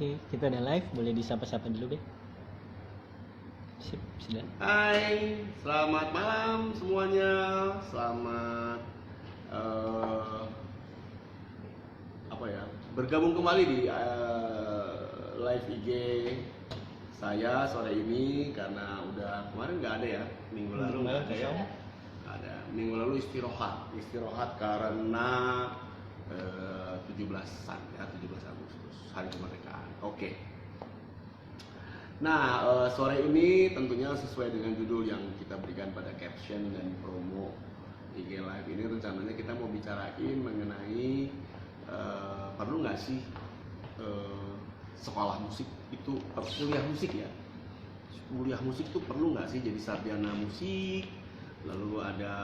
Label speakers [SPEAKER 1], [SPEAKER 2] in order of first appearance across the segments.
[SPEAKER 1] Oke, kita udah live, boleh disapa-sapa dulu deh. Sip, sudah.
[SPEAKER 2] Hai, selamat malam semuanya. Selamat bergabung kembali di live IG saya sore ini karena udah kemarin nggak ada ya, minggu lalu nggak ada ya. Ada minggu lalu istirahat karena 17-an ya, 17 Agustus hari kemerdekaan. Oke. Nah, sore ini tentunya sesuai dengan judul yang kita berikan pada caption dan promo IG Live ini, rencananya kita mau bicarain mengenai perlu nggak sih sekolah musik itu, kuliah musik ya, kuliah musik itu perlu nggak sih jadi sarjana musik, lalu ada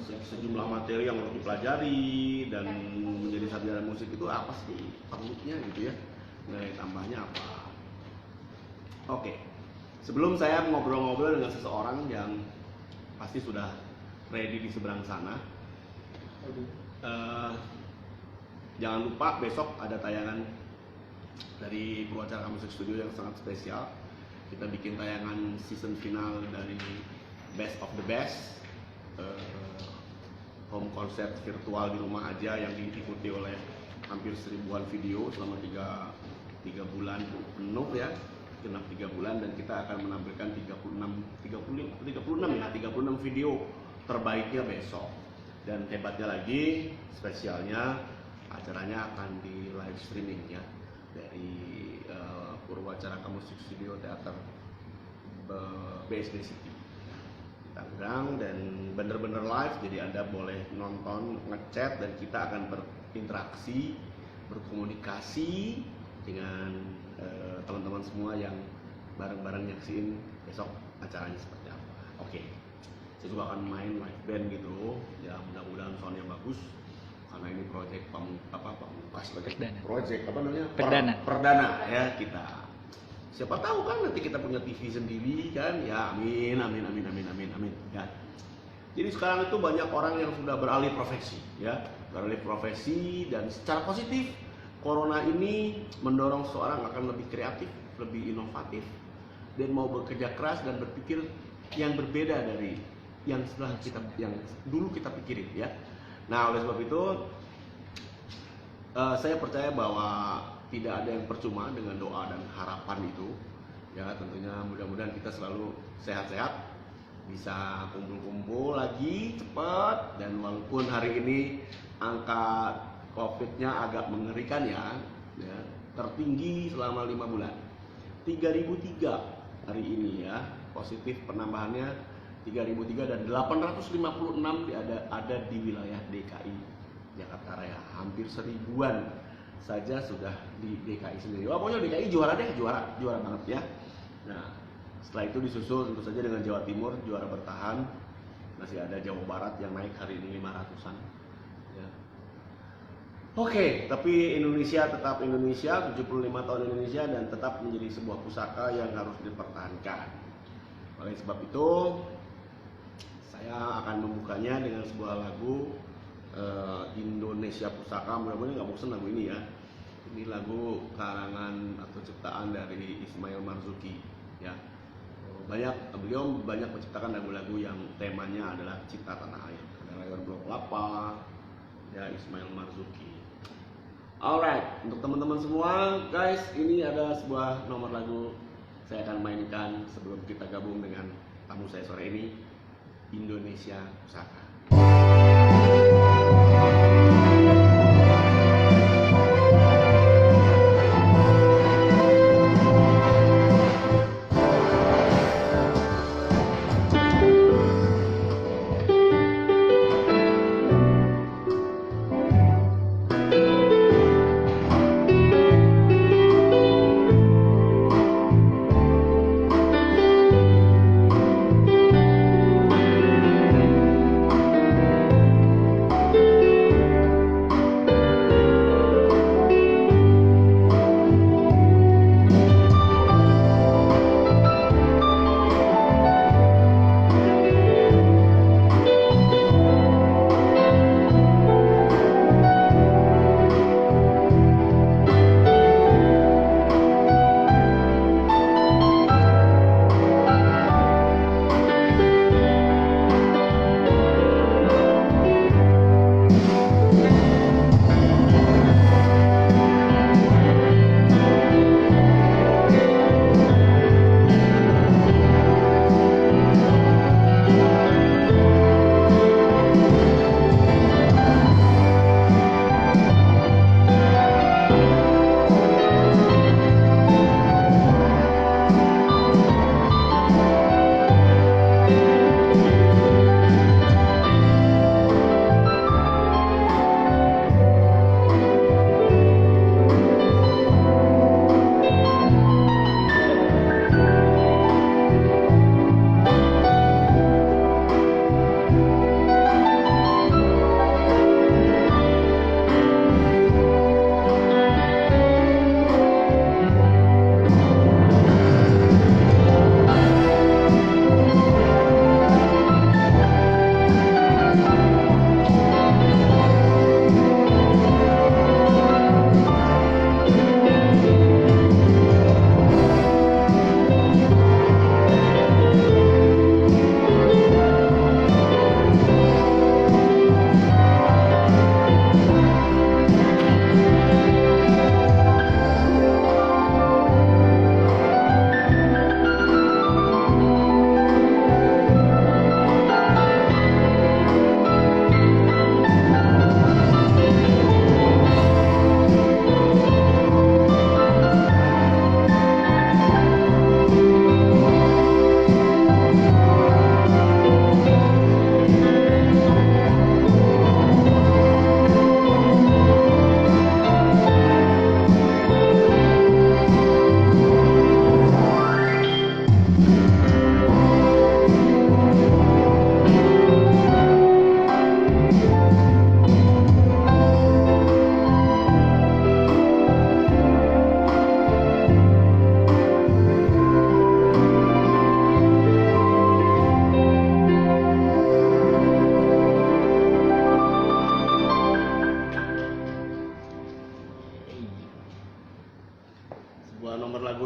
[SPEAKER 2] sejumlah materi yang harus dipelajari dan menjadi sarjana musik itu apa sih perlunya gitu ya, nilai tambahnya apa. Oke, sebelum saya ngobrol-ngobrol dengan seseorang yang pasti sudah ready di seberang sana, jangan lupa besok ada tayangan dari Purwacaraka Music Studio yang sangat spesial. Kita bikin tayangan season final dari Best of the Best, home concert virtual di rumah aja yang diikuti oleh hampir 1000-an video selama 3 bulan penuh ya, genap 3 bulan, dan kita akan menampilkan 36 video terbaiknya besok. Dan hebatnya lagi, spesialnya acaranya akan di live streaming ya dari Purwacaraka Music Studio Theater BSD City Tangerang, dan bener-bener live, jadi Anda boleh nonton, ngechat, dan kita akan berinteraksi, berkomunikasi dengan teman-teman semua yang bareng-bareng nyaksiin besok acaranya seperti apa. Oke. Saya juga akan main live band gitu ya, mudah-mudahan soundnya bagus karena ini project perdana ya kita. Siapa tahu kan nanti kita punya TV sendiri kan ya, amin ya. Jadi sekarang itu banyak orang yang sudah beralih profesi ya, dan secara positif corona ini mendorong seorang akan lebih kreatif, lebih inovatif, dan mau bekerja keras dan berpikir yang berbeda dari yang dulu kita pikirin ya. Nah, oleh sebab itu saya percaya bahwa tidak ada yang percuma dengan doa dan harapan itu ya. Tentunya mudah-mudahan kita selalu sehat-sehat, bisa kumpul-kumpul lagi cepat, dan walaupun hari ini angka COVID-nya agak mengerikan ya, tertinggi selama 5 bulan, 3003 hari ini ya, positif penambahannya 3003, dan 856 ada di wilayah DKI Jakarta Raya, hampir 1000-an saja sudah di DKI sendiri. Wah, pokoknya DKI juara deh, juara banget ya. Nah, setelah itu disusul tentu saja dengan Jawa Timur juara bertahan, masih ada Jawa Barat yang naik hari ini 500-an ya. Oke, tapi Indonesia tetap Indonesia, 75 tahun Indonesia, dan tetap menjadi sebuah pusaka yang harus dipertahankan. Oleh sebab itu saya akan membukanya dengan sebuah lagu Indonesia Pusaka. Mudah-mudahan nggak bosan lagu ini ya. Ini lagu karangan atau ciptaan dari Ismail Marzuki ya. Beliau banyak menciptakan lagu-lagu yang temanya adalah cinta tanah air. Ada Rayon Blok Lapa ya, Ismail Marzuki. Alright, untuk teman-teman semua guys, ini ada sebuah nomor lagu saya akan mainkan sebelum kita gabung dengan tamu saya sore ini, Indonesia Pusaka.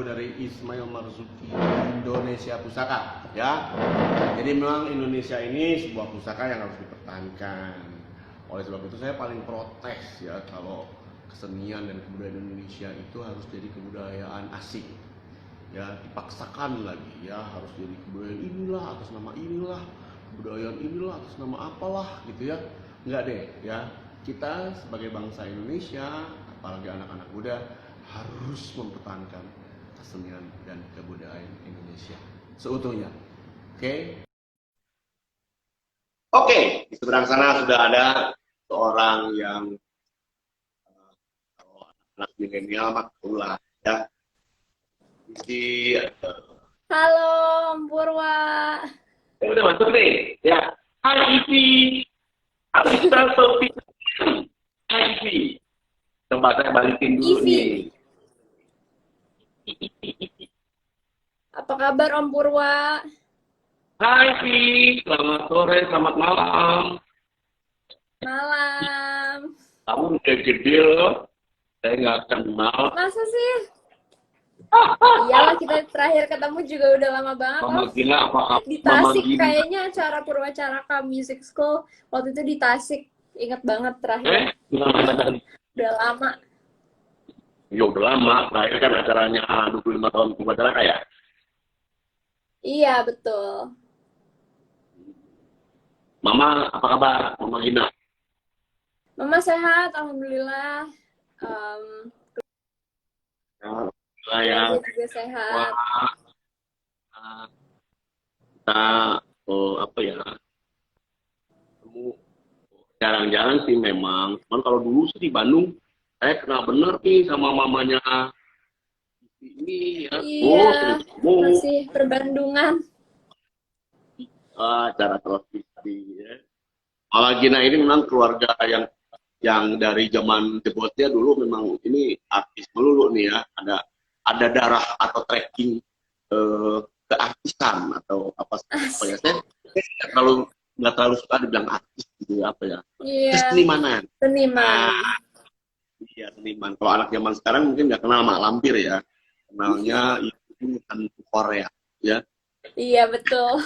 [SPEAKER 2] dari Ismail Marzuki, Indonesia Pusaka, ya. Jadi memang Indonesia ini sebuah pusaka yang harus dipertahankan. Oleh sebab itu saya paling protes ya kalau kesenian dan kebudayaan Indonesia itu harus jadi kebudayaan asing. Ya, dipaksakan lagi ya, harus jadi kebudayaan inilah atas nama inilah, kebudayaan inilah atas nama apalah gitu ya. Enggak deh ya. Kita sebagai bangsa Indonesia, apalagi anak-anak muda, harus mempertahankan kesenian dan kebudayaan Indonesia seutuhnya. Oke? Oke, di seberang sana sudah ada seorang yang kalau anak milenial makulah ya. Di
[SPEAKER 3] Halo, Om Purwa.
[SPEAKER 2] udah masuk nih, ya. Hai Ivi, Alisa Sofi. Hai Ivi. Coba saya balikin dulu
[SPEAKER 3] Ivi.
[SPEAKER 2] nih.
[SPEAKER 3] Apa kabar Om Purwa?
[SPEAKER 2] Hai Ivi, selamat sore, selamat malam.
[SPEAKER 3] Malam.
[SPEAKER 2] Kamu udah gede loh, saya nggak kenal.
[SPEAKER 3] Masa sih? Iyalah, kita terakhir ketemu juga udah lama banget.
[SPEAKER 2] Mama
[SPEAKER 3] Om.
[SPEAKER 2] Gina apa?
[SPEAKER 3] Di
[SPEAKER 2] Mama
[SPEAKER 3] Tasik
[SPEAKER 2] Gina.
[SPEAKER 3] kayaknya acara Purwacaraka Music School. Waktu itu di Tasik. Ingat banget terakhir. Udah lama.
[SPEAKER 2] Ya udah lama, terakhir kan acaranya 25 tahun Purwacaraka ya?
[SPEAKER 3] Iya, betul.
[SPEAKER 2] Mama, apa kabar? Mama Gina?
[SPEAKER 3] Mama sehat, Alhamdulillah.
[SPEAKER 2] Ya,
[SPEAKER 3] Saya juga sehat.
[SPEAKER 2] Wah, kita apa ya? Kamu jarang-jarang sih memang. Cuman kalau dulu sih di Bandung, saya kenal bener nih sama mamanya ini ya.
[SPEAKER 3] Iya,
[SPEAKER 2] Oh,
[SPEAKER 3] masih perbandungan.
[SPEAKER 2] acara televisi ya. Malah Gina ini memang keluarga yang dari zaman debutnya dulu memang ini artis melulu nih ya. Ada darah atau tracking keartisan atau apa ya, saya nggak terlalu suka dibilang artis gitu ya, apa ya,
[SPEAKER 3] Iya,
[SPEAKER 2] kesenimanan.
[SPEAKER 3] seniman.
[SPEAKER 2] Iya, seniman. Kalau anak zaman sekarang mungkin nggak kenal Mak Lampir ya, kenalnya itu hantu Korea ya,
[SPEAKER 3] Iya, betul.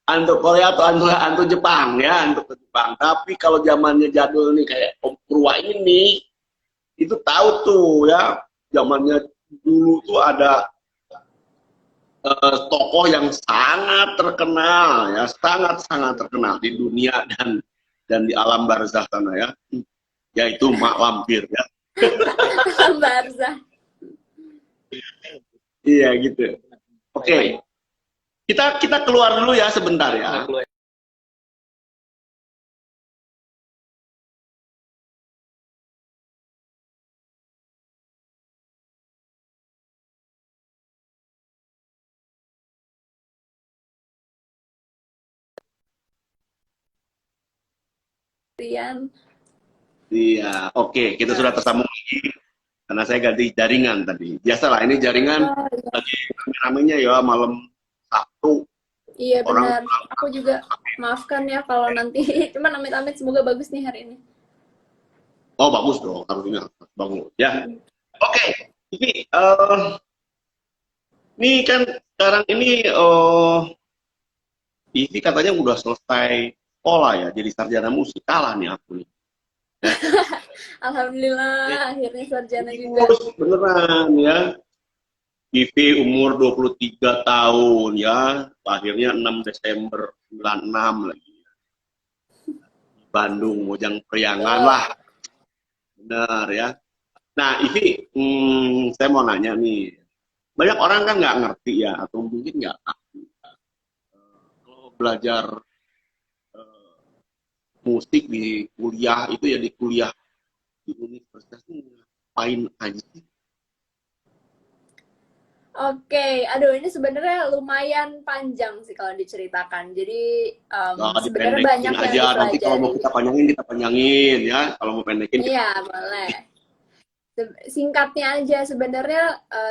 [SPEAKER 2] hantu Korea atau hantu Jepang ya, hantu Jepang. Tapi kalau zamannya jadul nih kayak Om Purwa ini, itu tahu tuh ya, zamannya dulu tuh ada tokoh yang sangat terkenal ya, sangat terkenal di dunia dan di alam barzah sana ya, yaitu Mak Lampir ya.
[SPEAKER 3] Barza.
[SPEAKER 2] Iya gitu. Oke. Kita keluar dulu ya sebentar ya.
[SPEAKER 3] Rian.
[SPEAKER 2] Iya, oke, kita sudah tersambung lagi karena saya ganti jaringan tadi. Biasalah ini jaringan
[SPEAKER 3] Oh, iya.
[SPEAKER 2] lagi rame-ramenya ya malam Sabtu.
[SPEAKER 3] Iya
[SPEAKER 2] Orang
[SPEAKER 3] benar. Aku juga maafkan ya kalau nanti. Cuman amit-amit semoga bagus nih hari ini.
[SPEAKER 2] Oh bagus dong, harusnya bagus ya. Oke, ini kan sekarang ini Ivi katanya udah selesai sekolah ya, jadi sarjana musik. Kalah nih aku nih.
[SPEAKER 3] Alhamdulillah akhirnya sarjana juga.
[SPEAKER 2] Terus beneran ya. Ivi umur 23 tahun ya, lahirnya 6 Desember 96 lagi. Bandung, Mojang Priangan lah. Benar ya. Nah, Ivi, saya mau nanya nih. Banyak orang kan nggak ngerti ya, atau mungkin nggak tahu. Kalau belajar musik di kuliah, itu ya di kuliah di universitas itu ngapain aja sih?
[SPEAKER 3] Oke, aduh ini sebenarnya lumayan panjang sih kalau diceritakan. Jadi sebenarnya banyak yang
[SPEAKER 2] aja. Nanti kalau mau
[SPEAKER 3] dipelajari.
[SPEAKER 2] kita panjangin ya. Kalau mau pendekin
[SPEAKER 3] Iya, boleh. Singkatnya aja, sebenarnya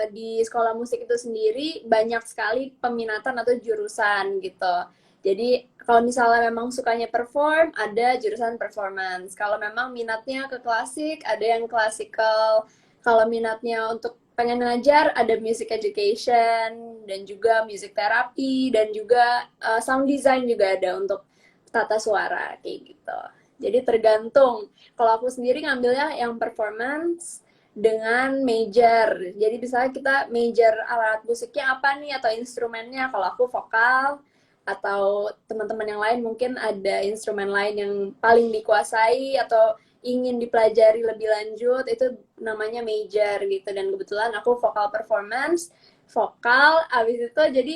[SPEAKER 3] di sekolah musik itu sendiri banyak sekali peminatan atau jurusan gitu. Jadi kalau misalnya memang sukanya perform, ada jurusan performance. Kalau memang minatnya ke klasik, ada yang klasikal. Kalau minatnya untuk pengen ngajar ada music education dan juga music therapy dan juga sound design juga ada untuk tata suara kayak gitu. Jadi tergantung. Kalau aku sendiri ngambilnya yang performance dengan major. Jadi misalnya kita major alat musiknya apa nih atau instrumennya. Kalau aku vokal atau teman-teman yang lain mungkin ada instrumen lain yang paling dikuasai atau ingin dipelajari lebih lanjut, itu namanya major gitu. Dan kebetulan aku vokal performance, vokal, abis itu jadi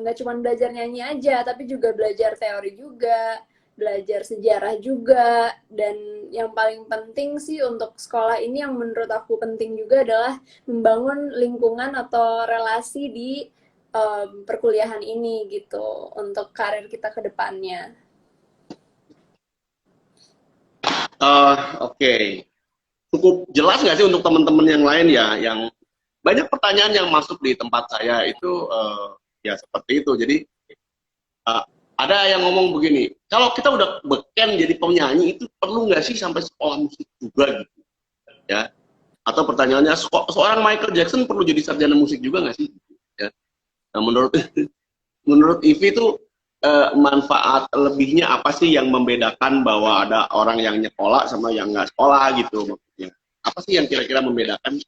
[SPEAKER 3] nggak cuma belajar nyanyi aja, tapi juga belajar teori juga, belajar sejarah juga. Dan yang paling penting sih untuk sekolah ini yang menurut aku penting juga adalah membangun lingkungan atau relasi di perkuliahan ini gitu untuk karir kita ke depannya.
[SPEAKER 2] Oke. Cukup jelas nggak sih untuk teman-teman yang lain ya, yang banyak pertanyaan yang masuk di tempat saya itu ya seperti itu. Jadi ada yang ngomong begini, kalau kita udah beken jadi penyanyi itu perlu nggak sih sampai sekolah musik juga gitu, ya? Atau pertanyaannya, seorang Michael Jackson perlu jadi sarjana musik juga nggak sih? Ya. Nah, menurut Ivy itu manfaat lebihnya apa sih yang membedakan bahwa ada orang yang nyekolah sama yang nggak sekolah gitu maksudnya? Apa sih yang kira-kira membedakan?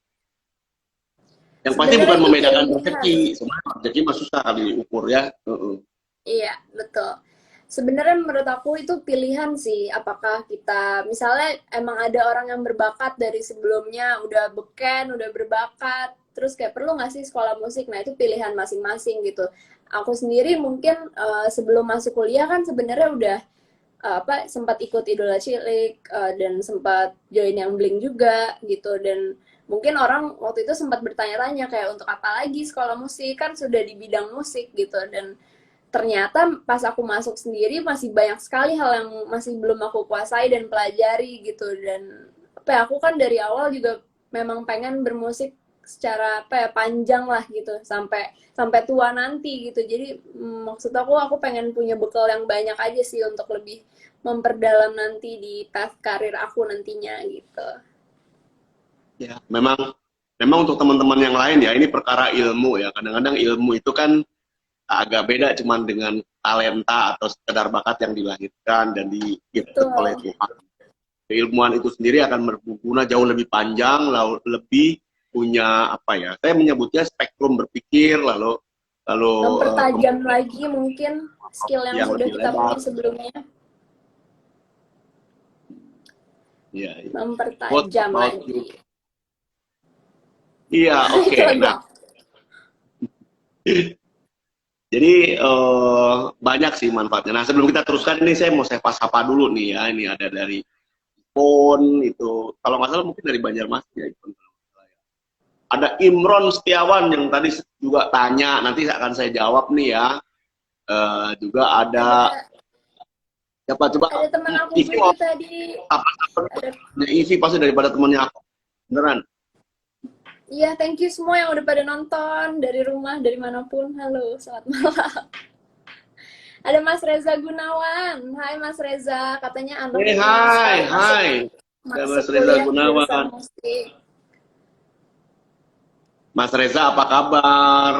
[SPEAKER 2] Yang pasti
[SPEAKER 3] Sebenarnya
[SPEAKER 2] bukan
[SPEAKER 3] itu
[SPEAKER 2] membedakan
[SPEAKER 3] pilihan.
[SPEAKER 2] rezeki, semua rezeki mah susah diukur ya.
[SPEAKER 3] Iya, betul. Sebenarnya menurut aku itu pilihan sih, apakah kita, misalnya emang ada orang yang berbakat dari sebelumnya, udah beken, udah berbakat, terus kayak perlu nggak sih sekolah musik? Nah itu pilihan masing-masing gitu. Aku sendiri mungkin sebelum masuk kuliah kan sebenarnya udah sempat ikut Idola Cilik dan sempat join yang Blink juga gitu. Dan mungkin orang waktu itu sempat bertanya-tanya kayak untuk apa lagi sekolah musik, kan sudah di bidang musik gitu. Dan ternyata pas aku masuk sendiri masih banyak sekali hal yang masih belum aku kuasai dan pelajari gitu. Dan aku kan dari awal juga memang pengen bermusik secara panjang lah gitu sampai tua nanti gitu. Jadi maksud aku pengen punya bekal yang banyak aja sih untuk lebih memperdalam nanti di path karir aku nantinya gitu.
[SPEAKER 2] Ya, memang untuk teman-teman yang lain ya, ini perkara ilmu ya. Kadang-kadang ilmu itu kan agak beda cuman dengan talenta atau sekedar bakat yang dilahirkan dan digifted oleh Tuhan. Keilmuan itu sendiri akan berguna jauh lebih panjang, lebih punya apa ya? Saya menyebutnya spektrum berpikir, lalu
[SPEAKER 3] mempertajam lagi mungkin skill yang sudah kita punya sebelumnya.
[SPEAKER 2] Ya,
[SPEAKER 3] mempertajam lagi.
[SPEAKER 2] Iya, oke. Nah, jadi banyak sih manfaatnya. Nah, sebelum kita teruskan ini saya mau sapa dulu nih ya. Ini ada dari Pon itu, kalau nggak salah mungkin dari Banjarmasin ya. Ada Imron Setiawan yang tadi juga tanya, nanti akan saya jawab nih ya. Juga ada siapa coba?
[SPEAKER 3] Ada teman aku juga tadi.
[SPEAKER 2] Ivy pasti daripada temannya aku. Beneran.
[SPEAKER 3] Iya, thank you semua yang udah pada nonton dari rumah, dari manapun. Halo, selamat malam. Ada Mas Reza Gunawan. Hai Mas Reza, katanya anak.
[SPEAKER 2] Hai. Mas Reza Gunawan. Mas Reza, apa kabar?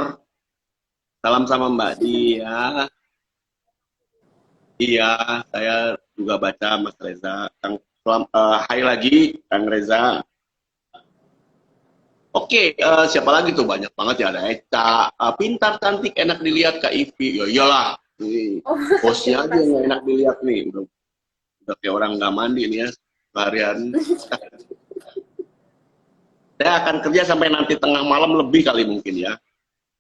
[SPEAKER 2] Salam sama Mbak Di ya. Iya, saya juga baca Mas Reza. Hai lagi, Kang Reza. Oke, siapa lagi tuh? Banyak banget ya. Ada Eca, pintar, cantik, enak dilihat Kak Ivy. Ya iyalah, bosnya aja yang enak dilihat nih. Udah kayak orang nggak mandi nih ya, seharian. Saya akan kerja sampai nanti tengah malam lebih kali mungkin ya.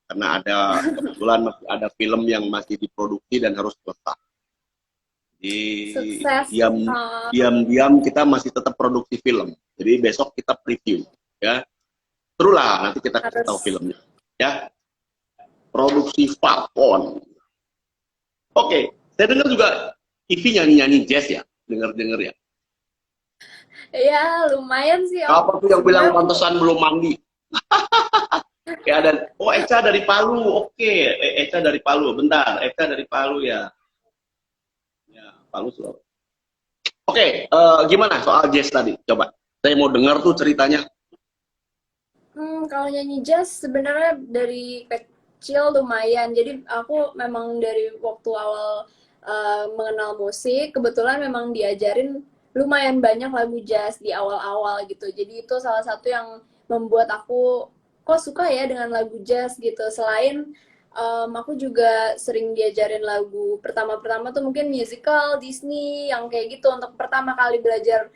[SPEAKER 2] Karena kebetulan masih ada film yang masih diproduksi dan harus selesai. Jadi diam-diam kita masih tetap produksi film. Jadi besok kita preview ya. Seru lah, nanti kita kasih tahu filmnya ya. Produksi Falcon. Oke, saya dengar juga Ivy nyanyi jazz ya, dengar ya.
[SPEAKER 3] Ya lumayan sih.
[SPEAKER 2] Apa tuh yang bilang pantesan belum mandi? Ya, dan Eca dari Palu. Oke, Eca dari Palu. Bentar, Eca dari Palu ya. Ya, Palu Sulawesi. Oke, gimana soal jazz tadi? Coba, saya mau dengar tuh ceritanya.
[SPEAKER 3] Kalau nyanyi jazz sebenarnya dari kecil lumayan. Jadi aku memang dari waktu awal mengenal musik, kebetulan memang diajarin lumayan banyak lagu jazz di awal-awal gitu. Jadi itu salah satu yang membuat aku kok suka ya dengan lagu jazz gitu. Selain aku juga sering diajarin lagu pertama-pertama tuh mungkin musical Disney yang kayak gitu untuk pertama kali belajar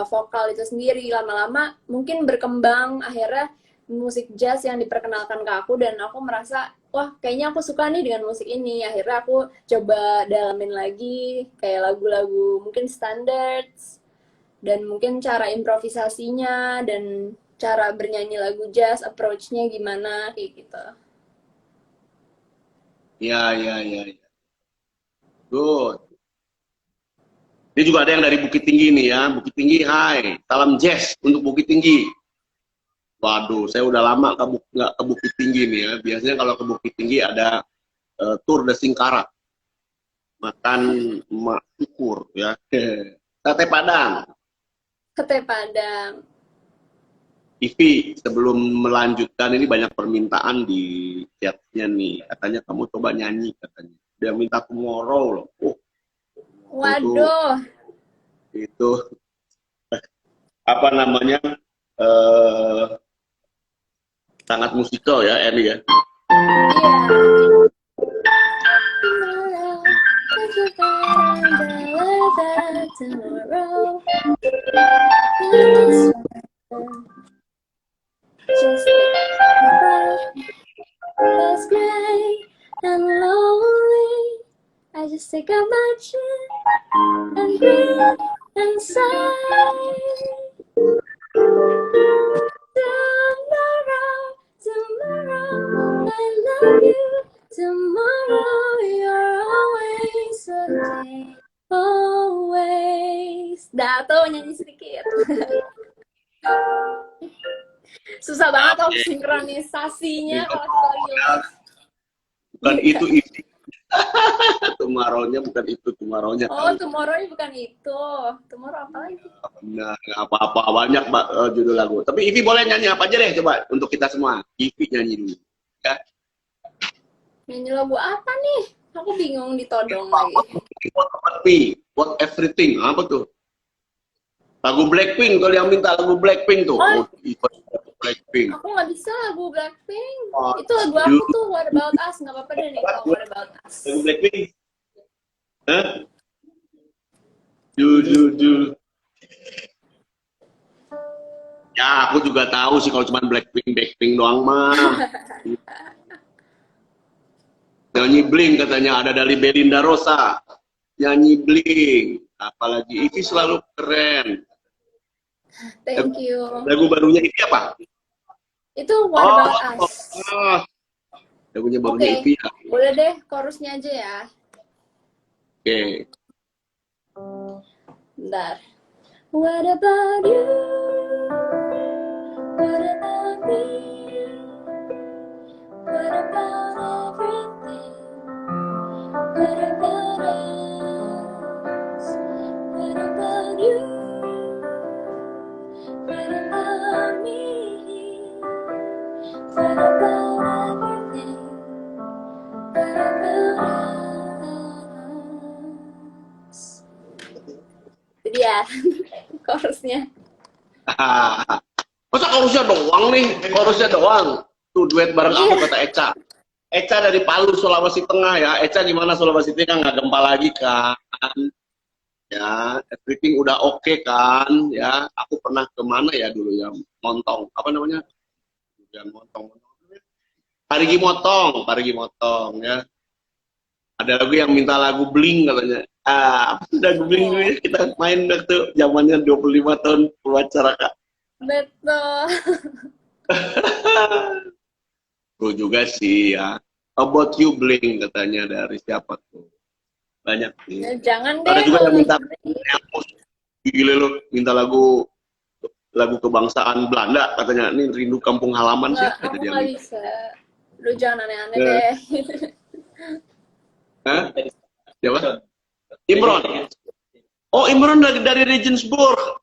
[SPEAKER 3] vokal itu sendiri. Lama-lama mungkin berkembang akhirnya musik jazz yang diperkenalkan ke aku dan aku merasa wah kayaknya aku suka nih dengan musik ini. Akhirnya aku coba dalamin lagi kayak lagu-lagu mungkin standards dan mungkin cara improvisasinya dan cara bernyanyi lagu jazz approach-nya gimana kayak gitu.
[SPEAKER 2] Ya, ya, ya, ya. Good. Ini juga ada yang dari Bukit Tinggi nih ya. Bukit Tinggi, hai. Salam jazz untuk Bukit Tinggi. Waduh, saya udah lama nggak ke Bukit Tinggi nih ya. Biasanya kalau ke Bukit Tinggi ada Tour de Singkarak. Makan mak syukur ya. Sate Padang.
[SPEAKER 3] Sate Padang.
[SPEAKER 2] Ivi, sebelum melanjutkan ini banyak permintaan di chatnya nih. Katanya kamu coba nyanyi katanya. Dia minta Tomorrow loh.
[SPEAKER 3] Waduh.
[SPEAKER 2] Itu apa namanya? eh sangat musikal ya, Eni ya.
[SPEAKER 3] Iya. Just it's gray and lonely. I just take out my chin and breathe and sigh. Tomorrow, tomorrow, I love you. Tomorrow, you're always okay. Always. Dah tuh nyanyi sedikit. Susah banget tuh sinkronisasinya kalau kita lagi live.
[SPEAKER 2] Bukan itu Ivi. Tomorrow-nya bukan itu, Tomorrow-nya.
[SPEAKER 3] Oh, tomorrow-nya bukan itu. Tomorrow apa lagi?
[SPEAKER 2] Nah, apa-apa banyak judul lagu. Tapi Ivi boleh nyanyi apa aja deh coba untuk kita semua. Ivi nyanyi dulu. Ya.
[SPEAKER 3] Nyanyi lagu apa nih? Aku bingung ditodong lagi.
[SPEAKER 2] What everything. Apa tuh? Lagu Blackpink, kalau yang minta lagu Blackpink tuh.
[SPEAKER 3] Oh.
[SPEAKER 2] Blackpink.
[SPEAKER 3] Aku nggak bisa lagu Blackpink. Itu lagu aku tuh What About Us. Nggak apa-apa deh nih kalau What About Us.
[SPEAKER 2] Lagu Blackpink? Hah? Do. Ya, aku juga tahu sih kalau cuma Blackpink doang mah. Nyanyi Blink katanya ada dari Belinda Rosa. Nyanyi Blink. Apalagi Ivi selalu keren.
[SPEAKER 3] Thank you.
[SPEAKER 2] Lagu barunya ini apa?
[SPEAKER 3] Itu What About Us.
[SPEAKER 2] Lagunya barunya Ivi ya.
[SPEAKER 3] Boleh deh, chorusnya aja ya.
[SPEAKER 2] Oke.
[SPEAKER 3] Bentar. What about you? What about me? What about everything? What about us? What about you? What about me? What about everything? What about us? Itu dia chorusnya.
[SPEAKER 2] Masa chorusnya doang nih? Chorusnya doang. Tuh duet bareng aku kata Eca. Eca dari Palu, Sulawesi Tengah ya. Eca gimana Sulawesi Tengah? Nggak gempa lagi kan? Ya, everything udah oke kan? Ya, aku pernah kemana ya dulu ya? Montong, apa namanya? Bukan Montong. Parigi Motong ya. Ada lagu yang minta lagu Blink katanya. Apa sih lagu Blink dulu ya? Kita main waktu zamannya 25 tahun wawancara Kak.
[SPEAKER 3] Betul.
[SPEAKER 2] Bro juga sih ya. About You Blink katanya dari siapa tuh? Banyak sih.
[SPEAKER 3] Ya, jangan deh.
[SPEAKER 2] Ada juga yang minta gile lo, minta lagu kebangsaan Belanda katanya. Ini rindu kampung halaman sih.
[SPEAKER 3] Aku nggak bisa. Lu jangan aneh-aneh deh.
[SPEAKER 2] Hah? Siapa? Imron. Oh, Imron dari Regensburg.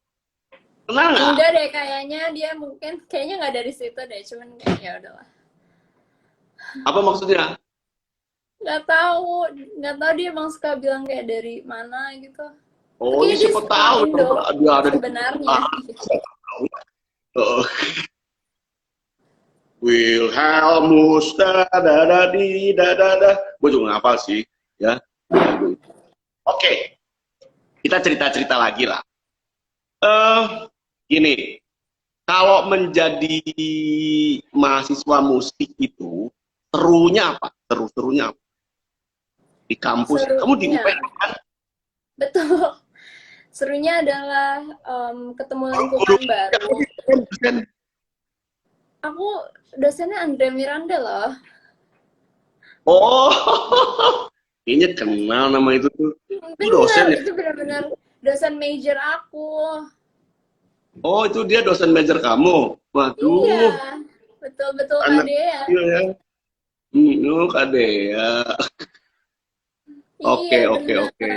[SPEAKER 2] Kenal nggak?
[SPEAKER 3] Enggak deh, kayaknya dia mungkin kayaknya nggak dari situ deh, cuman ya udahlah.
[SPEAKER 2] Apa maksudnya?
[SPEAKER 3] Nggak tahu, nggak tahu dia emang suka bilang kayak dari mana gitu.
[SPEAKER 2] Oh,
[SPEAKER 3] Kayaknya
[SPEAKER 2] ya
[SPEAKER 3] dia
[SPEAKER 2] siapa
[SPEAKER 3] orang
[SPEAKER 2] tahu
[SPEAKER 3] Indo
[SPEAKER 2] dia ada di
[SPEAKER 3] sebenarnya.
[SPEAKER 2] Oh, Wilhelmus da da da di da da da. Gue juga ngapal sih, ya. Oke, kita cerita-cerita lagi lah. Gini, kalau menjadi mahasiswa musik itu serunya apa? Seru-serunya apa? Di kampus. Kamu di
[SPEAKER 3] Serunya,
[SPEAKER 2] UPN kan?
[SPEAKER 3] betul. Serunya adalah ketemu
[SPEAKER 2] Guru
[SPEAKER 3] lingkungan baru.
[SPEAKER 2] dosen.
[SPEAKER 3] Aku dosennya Andre Miranda loh.
[SPEAKER 2] Oh, kayaknya kenal nama itu tuh. Itu
[SPEAKER 3] Bener,
[SPEAKER 2] dosen ya?
[SPEAKER 3] itu benar-benar dosen major aku.
[SPEAKER 2] Oh, itu dia dosen major kamu.
[SPEAKER 3] Iya,
[SPEAKER 2] Waduh,
[SPEAKER 3] betul-betul Kak
[SPEAKER 2] anak
[SPEAKER 3] Dea.
[SPEAKER 2] kecil ya. Kade ya.
[SPEAKER 3] Iya,
[SPEAKER 2] Oke, oke,
[SPEAKER 3] benar.
[SPEAKER 2] oke.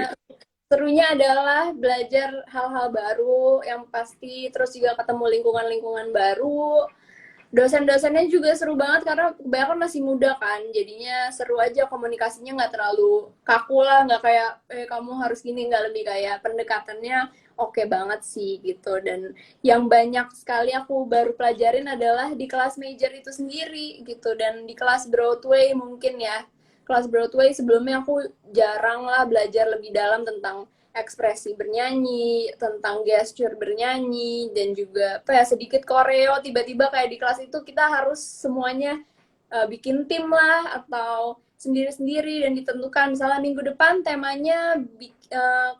[SPEAKER 3] Serunya adalah belajar hal-hal baru yang pasti, terus juga ketemu lingkungan-lingkungan baru. Dosen-dosennya juga seru banget karena kebanyakan masih muda kan, jadinya seru aja, komunikasinya nggak terlalu kaku lah, nggak kayak kamu harus gini, nggak, lebih kayak pendekatannya oke banget sih gitu. Dan yang banyak sekali aku baru pelajarin adalah di kelas major itu sendiri gitu, dan di kelas Broadway mungkin ya. Kelas Broadway sebelumnya aku jarang lah belajar lebih dalam tentang ekspresi bernyanyi, tentang gesture bernyanyi, dan juga apa ya, sedikit koreo. Tiba-tiba kayak di kelas itu kita harus semuanya bikin tim lah atau sendiri-sendiri dan ditentukan misalnya minggu depan temanya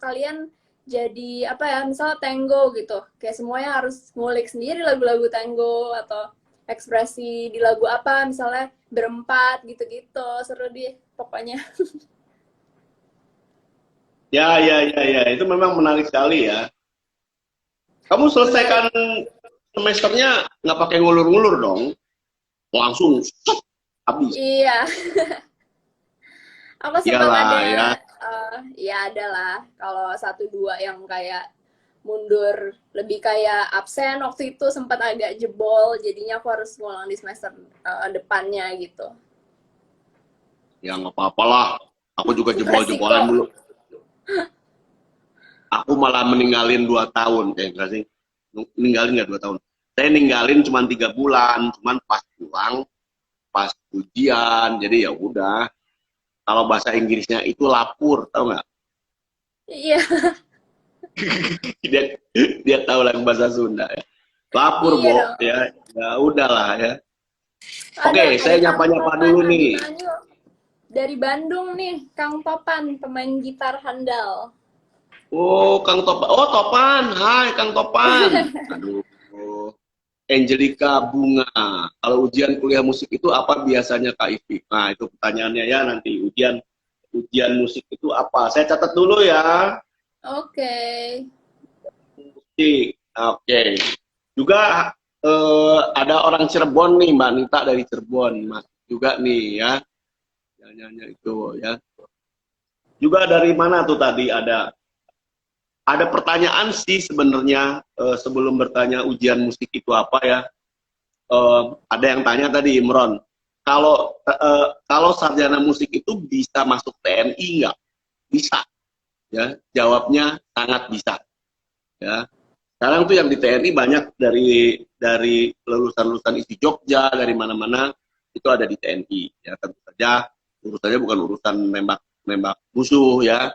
[SPEAKER 3] kalian jadi apa ya, misalnya tango gitu, kayak semuanya harus ngulik sendiri lagu-lagu tango atau ekspresi di lagu apa, misalnya berempat gitu-gitu. Seru deh pokoknya.
[SPEAKER 2] Ya, ya, ya, ya. Itu memang menarik sekali ya. Kamu
[SPEAKER 3] Menarik.
[SPEAKER 2] selesaikan semesternya nggak pakai ngulur-ngulur dong? Langsung set, habis.
[SPEAKER 3] Iya, aku sempat
[SPEAKER 2] Iyalah
[SPEAKER 3] ada,
[SPEAKER 2] ya.
[SPEAKER 3] ya adalah kalau satu dua yang kayak mundur, lebih kayak absen waktu itu, sempat agak jebol, jadinya aku harus ngulang di semester depannya gitu.
[SPEAKER 2] Ya nggak apa-apa lah. Aku juga jebol-jebolan
[SPEAKER 3] Resiko.
[SPEAKER 2] dulu. Aku malah meninggalin 2 tahun. Enggak sih. Ninggalin nggak 2 tahun. Saya ninggalin cuma 3 bulan. Cuman pas pulang, pas ujian. Jadi ya udah. Kalau bahasa Inggrisnya itu lapur, tau nggak?
[SPEAKER 3] Iya,
[SPEAKER 2] dia dia tahu lagu bahasa Sunda ya. Lapur,
[SPEAKER 3] iya
[SPEAKER 2] Bo,
[SPEAKER 3] dong.
[SPEAKER 2] ya. Ya udahlah ya.
[SPEAKER 3] Ada
[SPEAKER 2] Oke, saya
[SPEAKER 3] Kang
[SPEAKER 2] nyapa-nyapa
[SPEAKER 3] Topan
[SPEAKER 2] dulu nih.
[SPEAKER 3] Abimanyu dari Bandung nih, Kang Topan, pemain gitar handal.
[SPEAKER 2] Oh, Kang Topan. Oh, Topan. Hai, Kang Topan. Aduh. Angelika Bunga. Kalau ujian kuliah musik itu apa biasanya Kak Ivi? Nah, itu pertanyaannya ya nanti ujian ujian musik itu apa? Saya catat dulu ya.
[SPEAKER 3] Oke.
[SPEAKER 2] Musik. Oke. Juga ada orang Cirebon nih, Mbak Nita dari Cirebon, Mas. Juga nih ya. Nyanyi itu ya. Juga dari mana tuh tadi ada pertanyaan sih sebenarnya sebelum bertanya ujian musik itu apa ya. Ada yang tanya tadi Imron, kalau sarjana musik itu bisa masuk TNI nggak? Bisa, ya. Jawabnya sangat bisa, ya. Sekarang tuh yang di TNI banyak dari lulusan-lulusan isi Jogja, dari mana-mana itu ada di TNI, ya. Tentu saja urusannya bukan urusan nembak musuh, ya,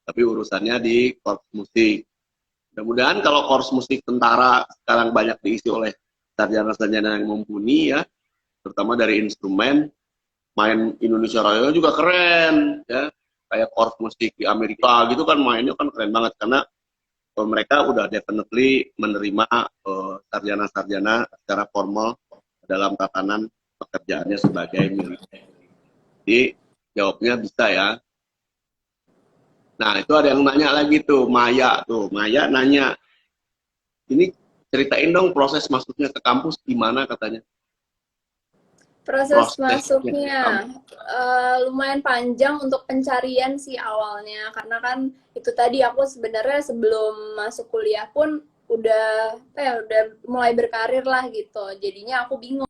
[SPEAKER 2] tapi urusannya di korps musik. Mudah-mudahan kalau korps musik tentara sekarang banyak diisi oleh sarjana-sarjana yang mumpuni ya, terutama dari instrumen, main Indonesia Raya juga keren ya, kayak korps musik di Amerika gitu kan mainnya kan keren banget karena mereka udah definitely menerima sarjana-sarjana secara formal dalam tatanan pekerjaannya sebagai militer. Jadi jawabnya bisa ya. Nah, itu ada yang nanya lagi tuh, Maya nanya, ini ceritain dong proses masuknya ke kampus gimana katanya.
[SPEAKER 3] Proses
[SPEAKER 2] Prosesnya ke
[SPEAKER 3] masuknya
[SPEAKER 2] kampus.
[SPEAKER 3] lumayan panjang untuk pencarian sih awalnya, karena kan itu tadi aku sebenarnya sebelum masuk kuliah pun udah mulai berkarir lah gitu. Jadinya aku bingung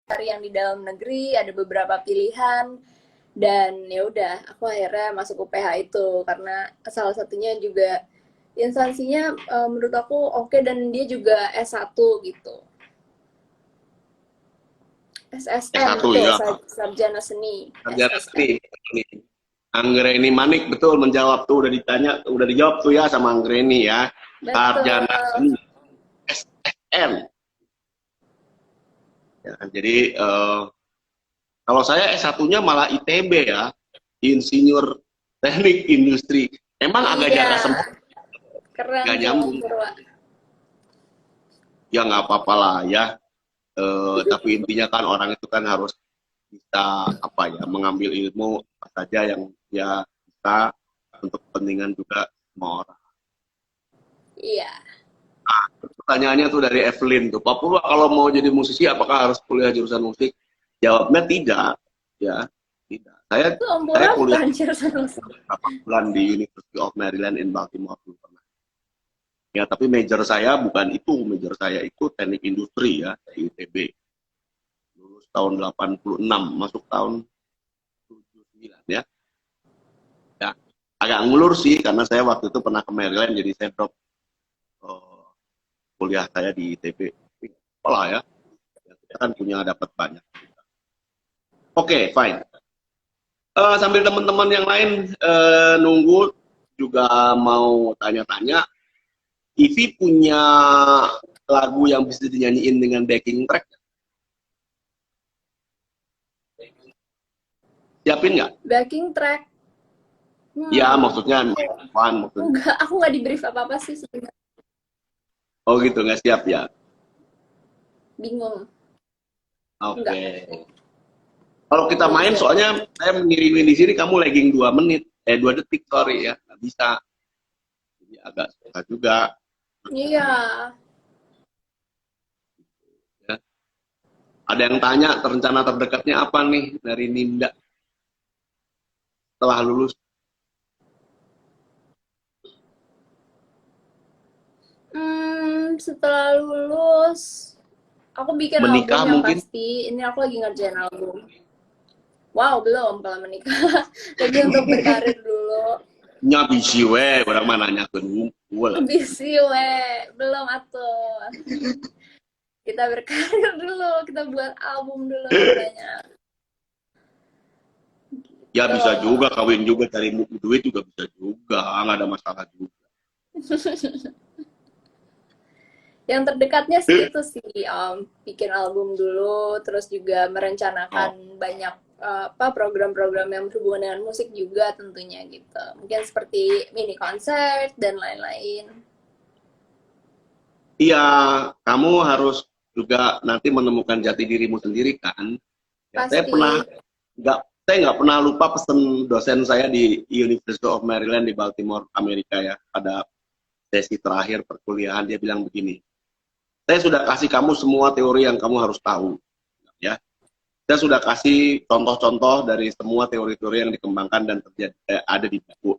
[SPEAKER 3] cari yang di dalam negeri, ada beberapa pilihan, dan ya udah aku akhirnya masuk UPH itu karena salah satunya juga instansinya menurut aku oke, dan dia juga S1 gitu. SSN
[SPEAKER 2] S1
[SPEAKER 3] betul,
[SPEAKER 2] ya.
[SPEAKER 3] sarjana seni.
[SPEAKER 2] Sarjana
[SPEAKER 3] SSN.
[SPEAKER 2] seni. Anggreni Manik betul menjawab tuh, udah ditanya, udah dijawab tuh ya sama Anggreni ya. Sarjana seni SSN. Ya, jadi kalau saya S1-nya malah ITB ya, Insinyur Teknik Industri. Emang agak
[SPEAKER 3] Iya,
[SPEAKER 2] jarak semua,
[SPEAKER 3] keren
[SPEAKER 2] nggak
[SPEAKER 3] tuh,
[SPEAKER 2] nyambung.
[SPEAKER 3] Purwa.
[SPEAKER 2] Ya nggak apa-apa lah ya. Tapi intinya kan orang itu kan harus bisa apa ya, mengambil ilmu apa saja yang dia bisa untuk kepentingan juga semua orang.
[SPEAKER 3] Iya.
[SPEAKER 2] Pertanyaannya tuh dari Evelyn tuh, Pak Purwa kalau mau jadi musisi apakah harus kuliah jurusan musik? Jawabnya tidak, ya tidak. Saya kuliah beberapa bulan di University of Maryland in Baltimore dulu pernah. Ya tapi major saya bukan itu, major saya itu teknik industri ya di ITB. Lulus tahun 86, masuk tahun 79 ya. Ya agak ngulur sih karena saya waktu itu pernah ke Maryland, jadi saya drop kuliah saya di ITB. Sekolah ya, kita kan punya dapat banyak. Oke, fine. Sambil teman-teman yang lain nunggu juga mau tanya-tanya, Ivy punya lagu yang bisa dinyanyiin dengan backing track? Siapin nggak?
[SPEAKER 3] Backing track?
[SPEAKER 2] Ya, maksudnya maksudnya.
[SPEAKER 3] Enggak, aku nggak di brief apa-apa sih sebenarnya.
[SPEAKER 2] Oh gitu, nggak siap ya?
[SPEAKER 3] Bingung.
[SPEAKER 2] Oke. Kalau kita main, soalnya saya mengirimin di sini kamu lagging 2 menit, 2 detik, sorry ya, nggak bisa. Jadi agak susah juga.
[SPEAKER 3] Iya.
[SPEAKER 2] Ya. Ada yang tanya, rencana terdekatnya apa nih dari Ninda setelah lulus?
[SPEAKER 3] Setelah lulus, aku bikin
[SPEAKER 2] Menikah
[SPEAKER 3] album yang
[SPEAKER 2] mungkin?
[SPEAKER 3] pasti. Ini aku lagi ngerjain album. Wow, belum kalau menikah. Tapi untuk berkarir dulu.
[SPEAKER 2] Nya bisi we, orang mana nanya ke lah.
[SPEAKER 3] Bisi we, belum atuh. Kita berkarir dulu, kita buat album dulu katanya.
[SPEAKER 2] Ya bisa juga, kawin juga, cari duit juga bisa juga, nggak ada masalah juga.
[SPEAKER 3] Yang terdekatnya sih itu sih bikin album dulu, terus juga merencanakan banyak program-program yang berhubungan dengan musik juga tentunya gitu. Mungkin seperti mini konser dan lain-lain.
[SPEAKER 2] Iya, kamu harus juga nanti menemukan jati dirimu sendiri kan. Ya,
[SPEAKER 3] Pasti.
[SPEAKER 2] Saya nggak pernah lupa pesen dosen saya di University of Maryland di Baltimore, Amerika ya. Pada sesi terakhir perkuliahan dia bilang begini, saya sudah kasih kamu semua teori yang kamu harus tahu, ya. Saya sudah kasih contoh-contoh dari semua teori-teori yang dikembangkan dan ada di buku.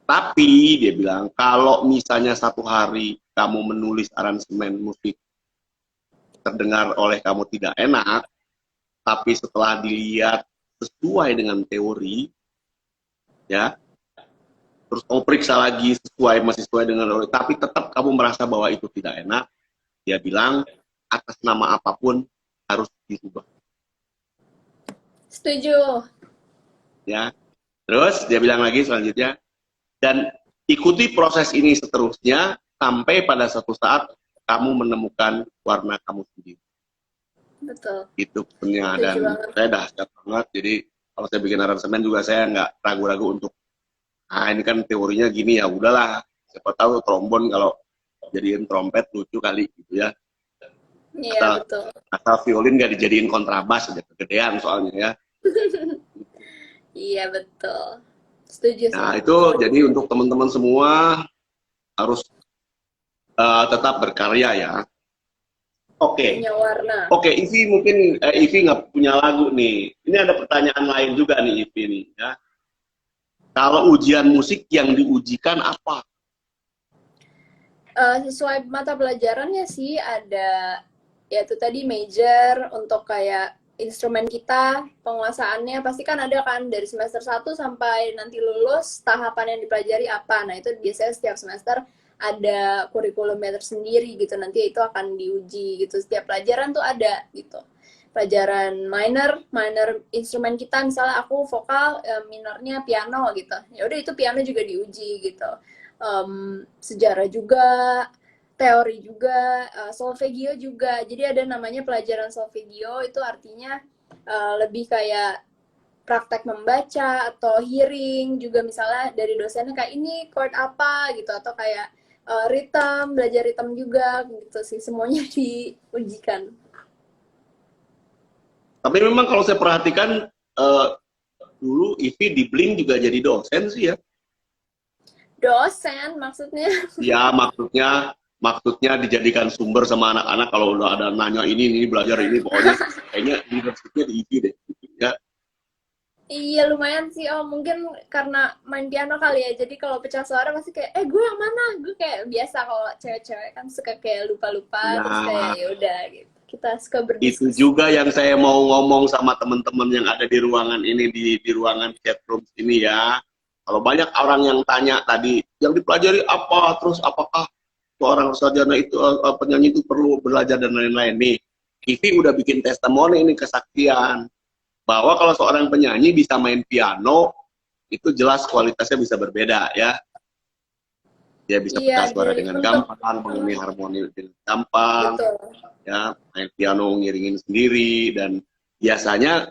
[SPEAKER 2] Tapi dia bilang, kalau misalnya satu hari kamu menulis aransemen musik terdengar oleh kamu tidak enak, tapi setelah dilihat sesuai dengan teori, ya, terus kamu periksa lagi masih sesuai dengan teori, tapi tetap kamu merasa bahwa itu tidak enak, dia bilang atas nama apapun harus dirubah.
[SPEAKER 3] Setuju.
[SPEAKER 2] Ya, terus dia bilang lagi selanjutnya, dan ikuti proses ini seterusnya sampai pada suatu saat kamu menemukan warna kamu sendiri.
[SPEAKER 3] Betul.
[SPEAKER 2] Itu punya, dan saya dahsyat banget. Jadi kalau saya bikin aransemen juga saya nggak ragu-ragu untuk, ini kan teorinya gini ya, udahlah. Siapa tahu trombon kalau jadiin trompet lucu kali gitu ya.
[SPEAKER 3] Iya, betul.
[SPEAKER 2] Asal violin nggak dijadiin kontrabas, udah kegedean soalnya ya.
[SPEAKER 3] Iya, betul. Setuju.
[SPEAKER 2] Nah, itu jadi untuk teman-teman semua harus tetap berkarya ya. Oke.
[SPEAKER 3] punya warna.
[SPEAKER 2] Oke, Ivi mungkin Ivi nggak punya lagu nih. Ini ada pertanyaan lain juga nih Ivi nih ya. Kalau ujian musik yang diujikan apa?
[SPEAKER 3] Sesuai mata pelajarannya sih ada ya itu tadi major untuk kayak instrumen kita, penguasaannya pasti kan ada kan dari semester 1 sampai nanti lulus tahapan yang dipelajari apa. Nah, itu biasanya setiap semester ada kurikulumnya tersendiri gitu. Nanti itu akan diuji gitu. Setiap pelajaran tuh ada gitu. Pelajaran minor, minor instrumen kita misalnya aku vokal, minornya piano gitu. Ya udah itu piano juga diuji gitu. Sejarah juga, teori juga, solfegio juga. Jadi ada namanya pelajaran solfegio, itu artinya lebih kayak praktek membaca atau hearing juga misalnya dari dosennya kayak ini chord apa gitu atau kayak rhythm, belajar rhythm juga gitu sih semuanya diujikan.
[SPEAKER 2] Tapi memang kalau saya perhatikan dulu Ivi di Blink juga jadi dosen sih ya.
[SPEAKER 3] Dosen maksudnya.
[SPEAKER 2] Ya maksudnya dijadikan sumber sama anak-anak kalau udah ada nanya ini belajar ini pokoknya kayaknya leadershipnya di Ivi deh. Ya.
[SPEAKER 3] Iya lumayan sih oh mungkin karena main piano kali ya jadi kalau pecah suara pasti kayak gue yang mana gue kayak biasa kalau cewek-cewek kan suka kayak lupa-lupa terus kayak
[SPEAKER 2] Nah,
[SPEAKER 3] ya udah gitu kita suka
[SPEAKER 2] itu
[SPEAKER 3] berdiskusi.
[SPEAKER 2] juga yang saya mau ngomong sama teman-teman yang ada di ruangan ini di ruangan chat room ini ya. Kalau banyak orang yang tanya tadi yang dipelajari apa, terus apakah seorang sarjana itu penyanyi itu perlu belajar dan lain-lain nih. Ivi udah bikin testimoni ini kesaksian bahwa kalau seorang penyanyi bisa main piano itu jelas kualitasnya bisa berbeda ya. Dia bisa
[SPEAKER 3] Iya
[SPEAKER 2] pecah suara
[SPEAKER 3] jadi
[SPEAKER 2] dengan
[SPEAKER 3] untuk
[SPEAKER 2] gampang, mengiringi harmoni dengan gampang,
[SPEAKER 3] betul.
[SPEAKER 2] ya main piano ngiringin sendiri dan biasanya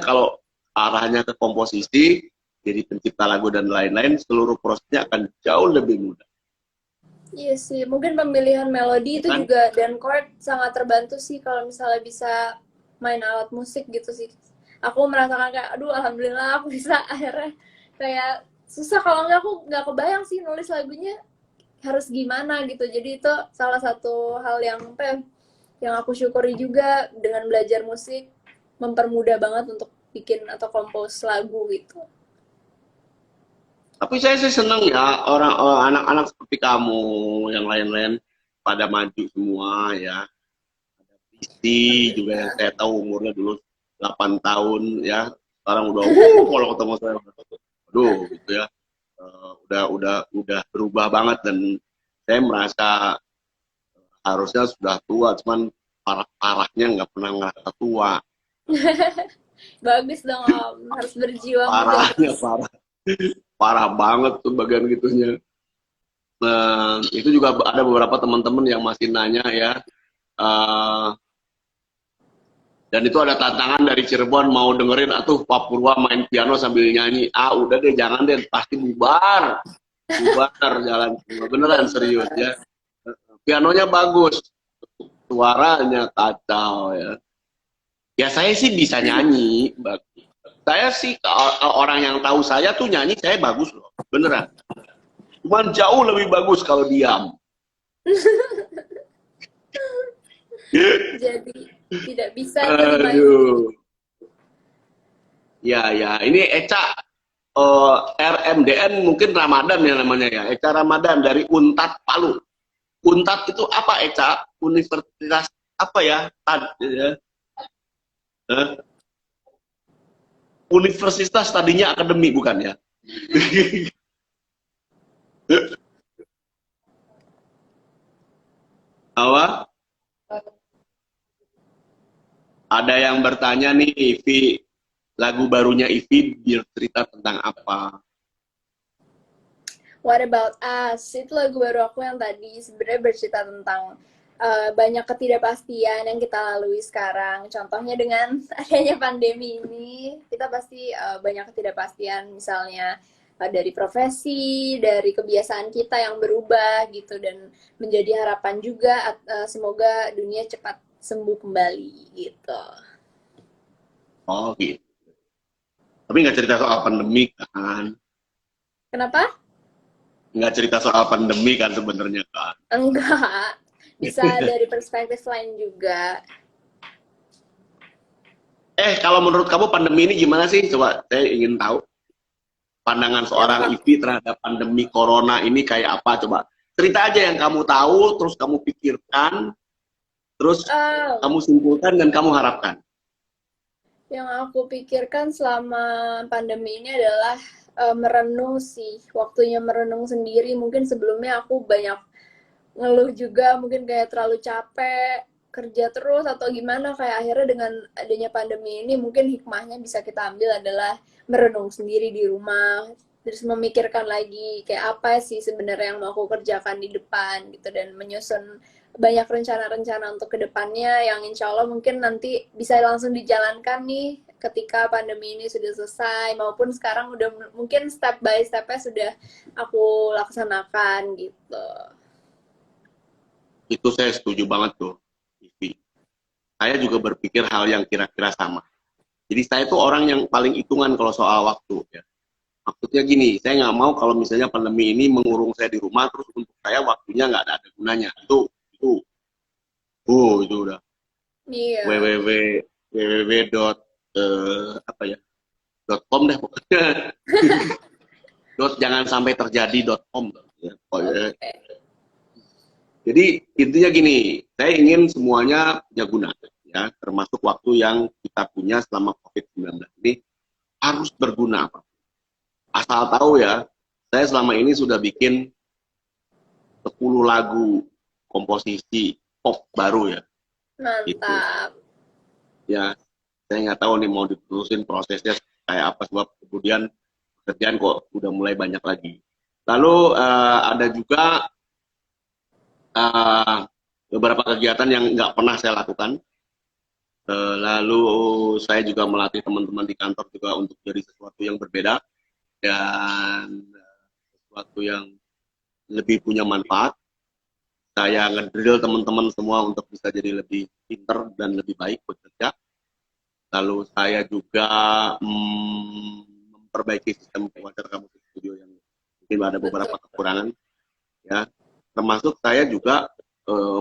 [SPEAKER 2] kalau arahnya ke komposisi jadi pencipta lagu dan lain-lain seluruh prosesnya akan jauh lebih mudah
[SPEAKER 3] Iya sih mungkin pemilihan melodi
[SPEAKER 2] ya
[SPEAKER 3] itu
[SPEAKER 2] kan.
[SPEAKER 3] juga dan chord sangat terbantu sih kalau misalnya bisa main alat musik gitu sih. Aku merasakan kayak aduh alhamdulillah aku bisa akhirnya kayak susah kalau nggak aku nggak kebayang sih nulis lagunya harus gimana gitu. Jadi itu salah satu hal yang apa ya, yang aku syukuri juga dengan belajar musik mempermudah banget untuk bikin atau kompos lagu gitu.
[SPEAKER 2] Tapi saya sih senang ya anak-anak seperti kamu yang lain-lain pada maju semua ya. Isi juga yang
[SPEAKER 3] Alhamdulillah.
[SPEAKER 2] saya tahu umurnya dulu 8 tahun ya sekarang udah kalau ketemu saya aduh gitu ya. Udah berubah banget dan saya merasa harusnya sudah tua cuman parah-parahnya nggak pernah ngerasa tua.
[SPEAKER 3] Bagus dong Om, harus berjiwa muda
[SPEAKER 2] Parahnya
[SPEAKER 3] terus.
[SPEAKER 2] parah banget tuh bagian gitunya. Nah, itu juga ada beberapa teman-teman yang masih nanya ya. Uh, dan itu ada tantangan dari Cirebon mau dengerin atuh Pak Purwa main piano sambil nyanyi. Ah udah deh jangan deh pasti bubar. Bubar jalan semua. Beneran serius ya. Pianonya bagus. Suaranya kacau ya. Ya saya sih bisa nyanyi. Saya sih orang yang tahu saya tuh nyanyi saya bagus loh. Beneran. Cuman jauh lebih bagus kalau diam.
[SPEAKER 3] Jadi tidak bisa terima ini.
[SPEAKER 2] Aduh. Ya, ya. Ini Eca RMDN mungkin Ramadan ya namanya ya. Eca Ramadan dari Untat Palu. Untat itu apa Eca? Universitas apa ya? Ya. Universitas tadinya akademi bukan ya? Apa? Ada yang bertanya nih, Ivi, lagu barunya Ivi bercerita tentang apa?
[SPEAKER 3] What About Us? Itu lagu baru aku yang tadi sebenarnya bercerita tentang banyak ketidakpastian yang kita lalui sekarang. Contohnya dengan adanya pandemi ini, kita pasti banyak ketidakpastian misalnya dari profesi, dari kebiasaan kita yang berubah gitu dan menjadi harapan juga semoga dunia cepat sembuh kembali gitu.
[SPEAKER 2] Oh gitu. Tapi nggak cerita soal pandemi kan?
[SPEAKER 3] Kenapa?
[SPEAKER 2] nggak cerita soal pandemi kan sebenarnya kan.
[SPEAKER 3] Enggak, bisa dari perspektif lain juga.
[SPEAKER 2] Kalau menurut kamu pandemi ini gimana sih? Coba saya ingin tahu pandangan seorang
[SPEAKER 3] Yang
[SPEAKER 2] Ivi terhadap pandemi corona ini kayak apa, coba. Cerita aja yang kamu tahu, terus kamu pikirkan, terus
[SPEAKER 3] eh,
[SPEAKER 2] kamu simpulkan dan kamu harapkan.
[SPEAKER 3] yang aku pikirkan selama pandemi ini adalah merenung sih, waktunya merenung sendiri. Mungkin sebelumnya aku banyak ngeluh juga, mungkin kayak terlalu capek kerja terus atau gimana, kayak akhirnya dengan adanya pandemi ini mungkin hikmahnya bisa kita ambil adalah merenung sendiri di rumah, terus memikirkan lagi kayak apa sih sebenarnya yang mau aku kerjakan di depan gitu, dan menyusun banyak rencana-rencana untuk kedepannya yang insya Allah mungkin nanti bisa langsung dijalankan nih ketika pandemi ini sudah selesai, maupun sekarang udah mungkin step by step-nya sudah aku laksanakan gitu.
[SPEAKER 2] Itu saya setuju banget tuh, Ivi. Saya juga berpikir hal yang kira-kira sama. Jadi saya tuh orang yang paling hitungan kalau soal waktu. Ya. Maksudnya gini, saya nggak mau kalau misalnya pandemi ini mengurung saya di rumah, terus untuk saya waktunya nggak ada gunanya. Itu udah
[SPEAKER 3] Iya,
[SPEAKER 2] www www dot apa ya .com deh pokoknya. Jangan sampai terjadi .com ya.
[SPEAKER 3] oke.
[SPEAKER 2] Jadi intinya gini, saya ingin semuanya punya guna, ya, termasuk waktu yang kita punya selama COVID-19 ini harus berguna. Asal tahu ya, saya selama ini sudah bikin 10 lagu komposisi pop baru ya. Gitu.
[SPEAKER 3] Mantap.
[SPEAKER 2] Ya, saya nggak tahu nih mau diterusin prosesnya kayak apa, sebab kemudian pekerjaan kok udah mulai banyak lagi. Lalu ada juga beberapa kegiatan yang nggak pernah saya lakukan. Lalu saya juga melatih teman-teman di kantor juga untuk jadi sesuatu yang berbeda dan sesuatu yang lebih punya manfaat. Saya ngedrill teman-teman semua untuk bisa jadi lebih pinter dan lebih baik bekerja. Lalu saya juga memperbaiki sistem wajar kamu di studio yang mungkin ada beberapa
[SPEAKER 3] Betul.
[SPEAKER 2] kekurangan. Ya, termasuk saya juga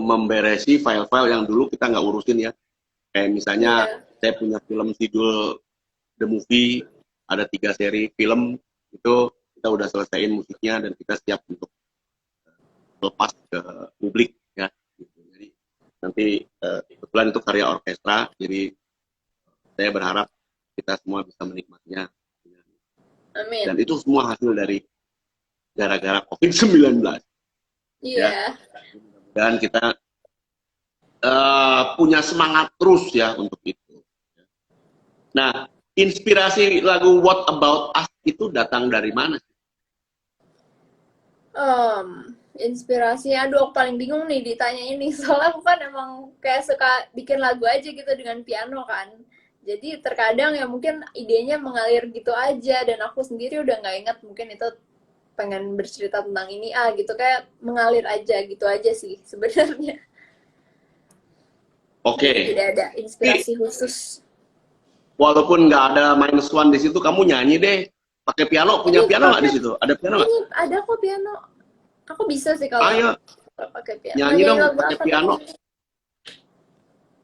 [SPEAKER 2] memberesi file-file yang dulu kita nggak urusin ya. Kayak misalnya
[SPEAKER 3] Iya,
[SPEAKER 2] saya punya film judul The Movie, ada 3 seri film, itu kita udah selesaiin musiknya dan kita siap untuk lepas ke publik ya. Gitu. Jadi nanti kebetulan itu karya orkestra, jadi saya berharap kita semua bisa menikmatinya.
[SPEAKER 3] amin.
[SPEAKER 2] Dan itu semua hasil dari gara-gara COVID-19 ya.
[SPEAKER 3] Iya.
[SPEAKER 2] Dan kita punya semangat terus ya untuk itu. Nah, inspirasi lagu What About Us itu datang dari mana?
[SPEAKER 3] Inspirasi, aduh aku paling bingung nih ditanya ini, soalnya aku kan emang kayak suka bikin lagu aja gitu dengan piano kan. Jadi terkadang ya mungkin idenya mengalir gitu aja, dan aku sendiri udah nggak ingat mungkin itu pengen bercerita tentang ini gitu, kayak mengalir aja gitu aja sih sebenarnya.
[SPEAKER 2] Oke,
[SPEAKER 3] Jadi tidak ada inspirasi khusus.
[SPEAKER 2] walaupun nggak ada minus one di situ, kamu nyanyi deh. Pakai piano, punya
[SPEAKER 3] Ini
[SPEAKER 2] piano nggak di situ? Ada piano nggak?
[SPEAKER 3] ini ada kok piano. Aku bisa sih kalau
[SPEAKER 2] Ayo,
[SPEAKER 3] pakai piano. Mau
[SPEAKER 2] nyanyi
[SPEAKER 3] nyanyi
[SPEAKER 2] dong
[SPEAKER 3] lagu
[SPEAKER 2] pakai
[SPEAKER 3] apa
[SPEAKER 2] piano.
[SPEAKER 3] nih?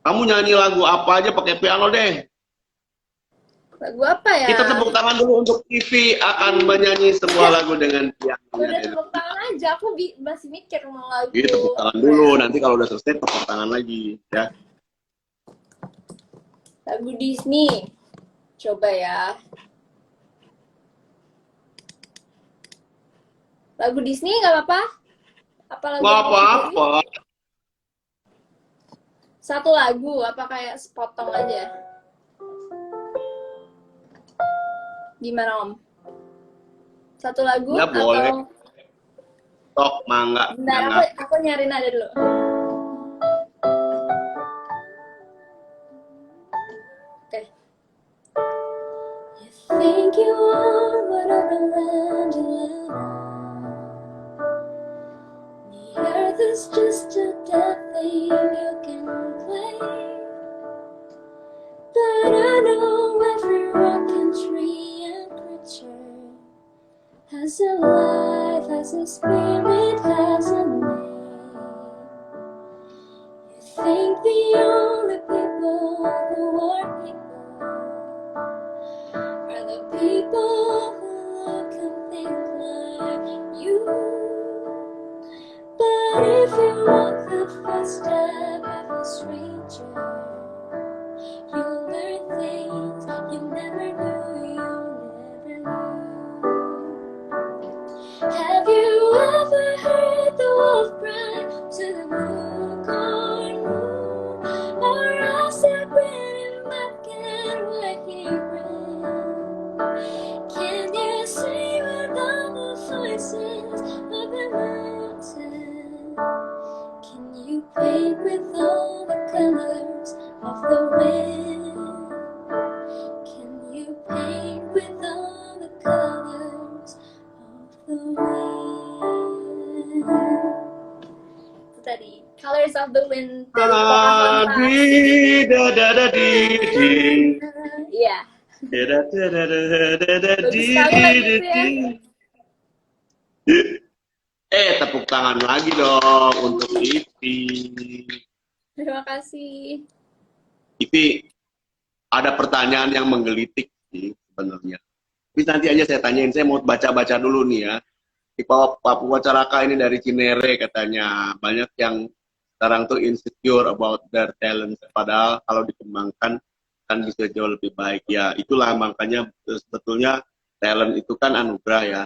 [SPEAKER 2] Kamu nyanyi lagu apa aja pakai piano deh.
[SPEAKER 3] Lagu apa ya?
[SPEAKER 2] Kita tepuk tangan dulu untuk TV akan menyanyi sebuah lagu dengan piano.
[SPEAKER 3] Udah tepuk tangan aja, aku masih mikir mau lagu
[SPEAKER 2] Jadi tepuk tangan
[SPEAKER 3] apa
[SPEAKER 2] dulu,
[SPEAKER 3] ya?
[SPEAKER 2] nanti kalau udah selesai tepuk tangan lagi ya.
[SPEAKER 3] Lagu Disney. Coba ya. Lagu Disney nggak apa-apa? Apa lagu
[SPEAKER 2] Nggak
[SPEAKER 3] yang mau dipilih?
[SPEAKER 2] apa-apa.
[SPEAKER 3] Satu lagu, apa kayak sepotong aja? Gimana Om? Satu lagu
[SPEAKER 2] Ya boleh.
[SPEAKER 3] atau?
[SPEAKER 2] Tok, mangga.
[SPEAKER 3] Bentar, aku nyari nada dulu. Oke. You think you are whatever land you live on. The earth is just a dead thing you can claim. But I know every rock and tree and creature has a life, has a the spirit has a name. You think the only people who are people are the people who look and think like you. But if you walk the first step of a stranger, you'll learn things you never knew you never knew. Have you ever heard the wolf cry to the moon, or asked that grinning back at what he ran? Can you sing with all the voices of the mountain? Can you paint with all the colors of the wind? Can you paint with all the colors of the wind? Itu tadi Colors of the Wind dari Pocahontas. Iya, bagus sekali lagi itu ya.
[SPEAKER 2] Tepuk tangan lagi dong untuk Ivi.
[SPEAKER 3] Terima kasih.
[SPEAKER 2] Ivi, ada pertanyaan yang menggelitik sih sebenarnya. Tapi nanti aja saya tanyain, saya mau baca-baca dulu nih ya. Di Papua Caraka ini dari Cinere katanya, banyak yang sekarang tuh insecure about their talent, padahal kalau dikembangkan kan bisa jauh lebih baik. Ya itulah makanya sebetulnya talent itu kan anugerah ya.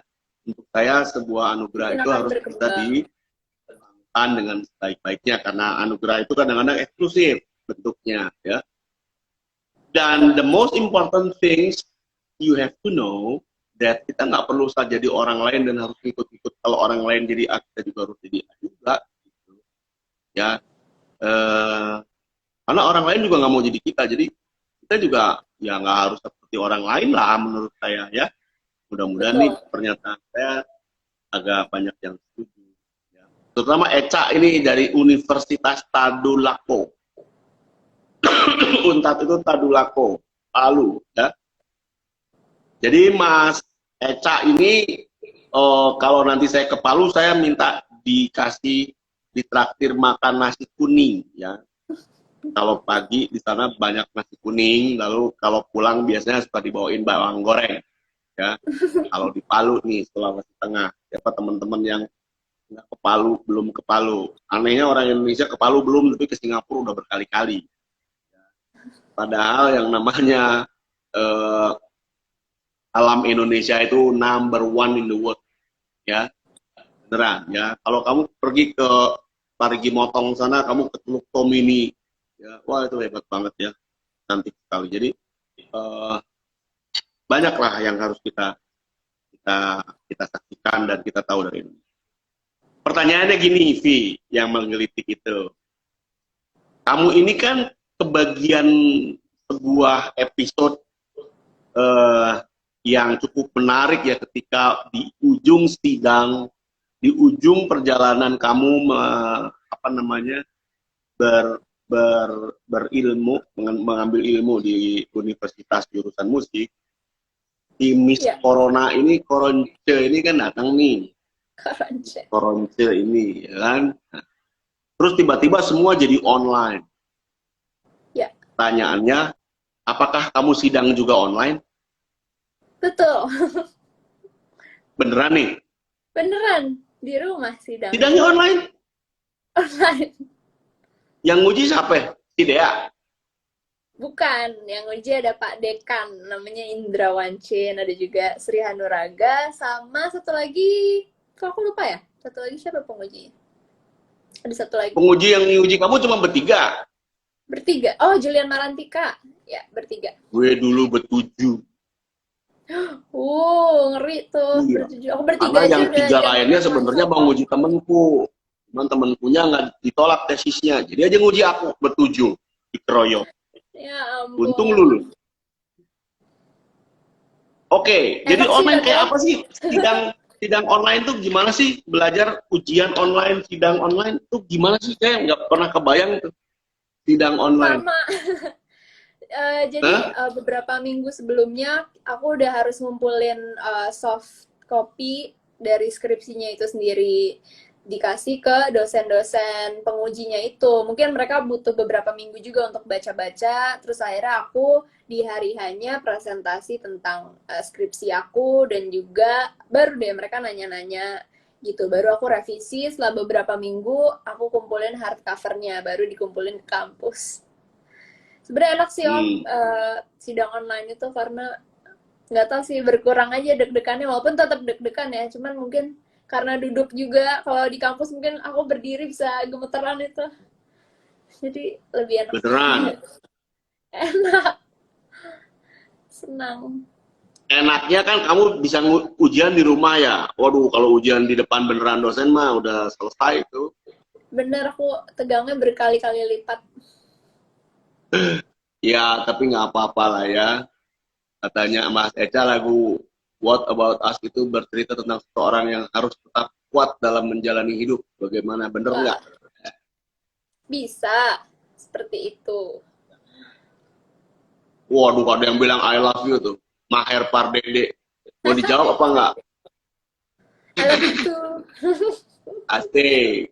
[SPEAKER 2] Untuk saya sebuah anugerah itu harus bisa dikembangkan dengan sebaik-baiknya, karena anugerah itu kadang-kadang eksklusif bentuknya ya. Dan the most important things you have to know that kita nggak perlu saja jadi orang lain dan harus ikut-ikut kalau orang lain jadi A, kita juga harus jadi A juga gitu. Ya karena orang lain juga nggak mau jadi kita, jadi kita juga ya nggak harus seperti orang lain lah menurut saya ya. Mudah-mudahan nih pernyataan saya agak banyak yang setuju ya. Terutama Eca ini dari Universitas Tadulako. Untat itu Tadulako, Palu ya. Jadi Mas Eca ini kalau nanti saya ke Palu, saya minta dikasih ditraktir makan nasi kuning ya. Kalau pagi di sana banyak nasi kuning, lalu kalau pulang biasanya suka dibawain bawang goreng ya. Kalau di Palu nih, Sulawesi Tengah, siapa teman-teman yang nggak ke Palu, belum ke Palu. Anehnya orang Indonesia ke Palu belum, tapi ke Singapura udah berkali-kali. Padahal yang namanya alam Indonesia itu number one in the world ya, beneran ya. Kalau kamu pergi ke Parigi Motong sana, kamu ke Teluk Tomini ya, wah itu hebat banget ya, cantik sekali. Jadi banyaklah yang harus kita saksikan dan kita tahu dari ini. Pertanyaannya gini, Vi, yang menggelitik itu, kamu ini kan kebagian sebuah episode yang cukup menarik ya, ketika di ujung sidang, di ujung perjalanan kamu berilmu, mengambil ilmu di universitas jurusan musik, si Miss Corona ini, Koronce ini kan datang nih, Koronce ini ya kan, terus tiba-tiba semua jadi online.
[SPEAKER 3] Ya.
[SPEAKER 2] Pertanyaannya, apakah kamu sidang juga online?
[SPEAKER 3] Betul.
[SPEAKER 2] Beneran nih?
[SPEAKER 3] Beneran, di rumah sidang.
[SPEAKER 2] Sidangnya online?
[SPEAKER 3] Online.
[SPEAKER 2] Yang nguji siapa? Si Dea?
[SPEAKER 3] Bukan, yang uji ada Pak Dekan, namanya Indra Wancin, ada juga Sri Hanuraga, sama satu lagi, kok aku lupa ya? Satu lagi siapa pengujinya? Ada satu lagi.
[SPEAKER 2] Penguji yang diuji kamu cuma bertiga?
[SPEAKER 3] Bertiga. Oh, Julian Marantika. Ya, bertiga.
[SPEAKER 2] Gue dulu bertujuh.
[SPEAKER 3] Ngeri tuh.
[SPEAKER 2] Iya.
[SPEAKER 3] Bertujuh. Oh, bertiga
[SPEAKER 2] karena
[SPEAKER 3] aja
[SPEAKER 2] yang
[SPEAKER 3] udah
[SPEAKER 2] tiga lainnya sebenarnya mau nguji temenku. Cuman temenkunya nggak ditolak tesisnya. Jadi aja nguji aku bertujuh. Dikeroyok.
[SPEAKER 3] Ya ampun.
[SPEAKER 2] Untung lulus. Oke, jadi online kayak apa sih? Sidang online tuh gimana sih? Belajar ujian online, sidang online tuh gimana sih? Saya nggak pernah kebayang tuh sidang online.
[SPEAKER 3] Sama. Jadi beberapa minggu sebelumnya aku udah harus ngumpulin soft copy dari skripsinya itu sendiri dikasih ke dosen-dosen pengujinya itu. Mungkin mereka butuh beberapa minggu juga untuk baca-baca, terus akhirnya aku di hari hanya presentasi tentang skripsi aku, dan juga baru deh mereka nanya-nanya gitu. Baru aku revisi, setelah beberapa minggu aku kumpulin hardcovernya, baru dikumpulin ke kampus. Sebenarnya enak sih Om, sidang online itu, karena nggak tahu sih, berkurang aja deg-degannya, walaupun tetap deg-degan ya, cuman mungkin karena duduk juga, kalau di kampus mungkin aku berdiri bisa gemeteran itu, jadi lebih enak.
[SPEAKER 2] Beneran.
[SPEAKER 3] Enak, senang.
[SPEAKER 2] Enaknya kan kamu bisa ujian di rumah ya. Waduh, kalau ujian di depan beneran dosen mah udah selesai itu.
[SPEAKER 3] Bener, aku tegangnya berkali-kali lipat.
[SPEAKER 2] Ya, tapi nggak apa-apa lah ya. Katanya Mas Eca lagu What About Us itu bercerita tentang seseorang yang harus tetap kuat dalam menjalani hidup. Bagaimana, bener
[SPEAKER 3] Wah,
[SPEAKER 2] nggak?
[SPEAKER 3] bisa seperti itu.
[SPEAKER 2] Waduh, ada yang bilang I love you tuh. Maher Pardede. Mau dijawab apa nggak?
[SPEAKER 3] I love you too.
[SPEAKER 2] Asik.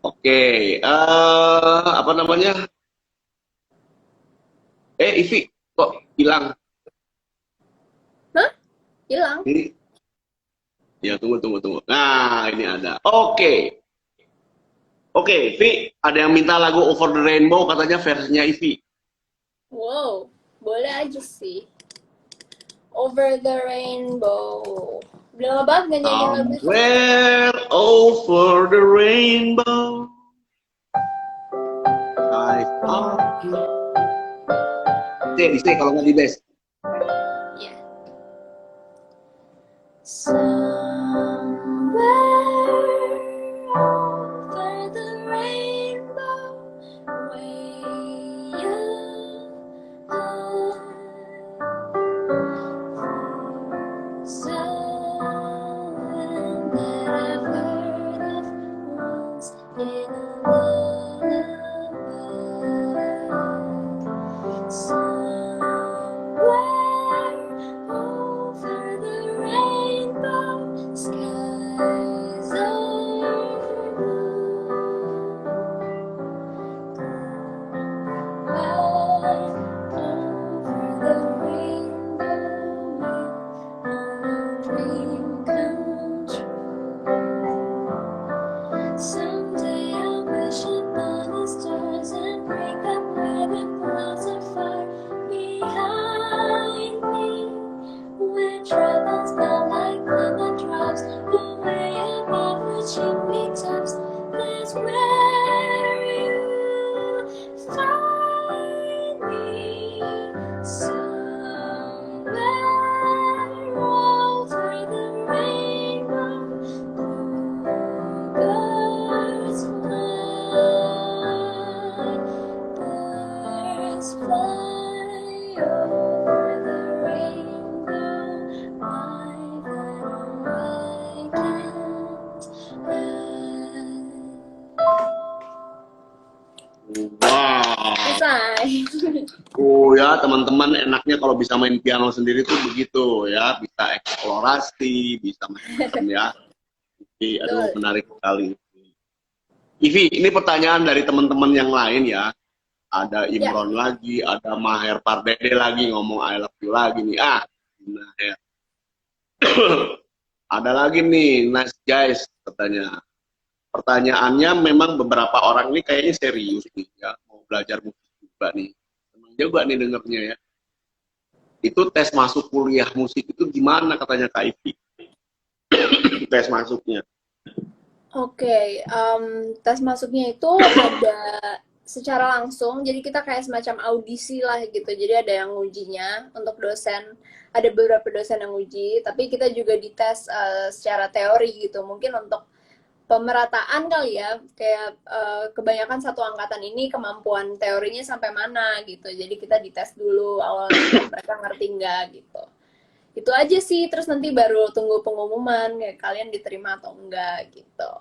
[SPEAKER 2] Oke, apa namanya? Ivi, kok hilang?
[SPEAKER 3] Hah? Hilang?
[SPEAKER 2] Ini, ya tunggu. Nah, ini ada. Oke, Vi, ada yang minta lagu Over the Rainbow, katanya versinya Ivi.
[SPEAKER 3] Wow, boleh aja sih. Over the Rainbow. Udah lama banget gak nyanyi lagu itu.
[SPEAKER 2] Somewhere over the rainbow, I found you. Di kalau nggak di bass.
[SPEAKER 3] Yeah. Somewhere over the rainbow, way up high, someone that I've heard of once in a lullaby. Somewhere over the rainbow, skies are blue. Right over the rainbow, on a dream come true. Someday I'll wish upon the stars and break up where the clouds are far behind me. Where troubles melt like lemon drops, away above the chimney tops. That's where you find me. Somewhere over the rainbow, birds fly over the rainbow. I've I can't
[SPEAKER 2] Wow.
[SPEAKER 3] selesai.
[SPEAKER 2] Oh ya, teman-teman, enaknya kalau bisa main piano sendiri tuh begitu ya, bisa eksplorasi, bisa macam-macam ya. Jadi, aduh, menarik sekali. Ivi, ini pertanyaan dari teman-teman yang lain ya. Ada Imron lagi, ada Maher Pardede lagi ngomong I love you lagi nih. Maher. Ada lagi nih, nice guys katanya. Pertanyaannya memang beberapa orang ini kayaknya serius nih ya, mau belajar musik juga nih. Senang juga nih dengernya ya. Itu tes masuk kuliah musik itu gimana katanya Kak Ivi? Tes masuknya.
[SPEAKER 3] Oke, tes masuknya itu ada secara langsung, jadi kita kayak semacam audisi lah gitu. Jadi ada yang ngujinya untuk dosen, ada beberapa dosen yang uji, tapi kita juga dites secara teori gitu. Mungkin untuk pemerataan kali ya, kayak kebanyakan satu angkatan ini kemampuan teorinya sampai mana gitu. Jadi kita dites dulu awalnya, mereka ngerti nggak gitu. Itu aja sih, terus nanti baru tunggu pengumuman kayak kalian diterima atau enggak gitu.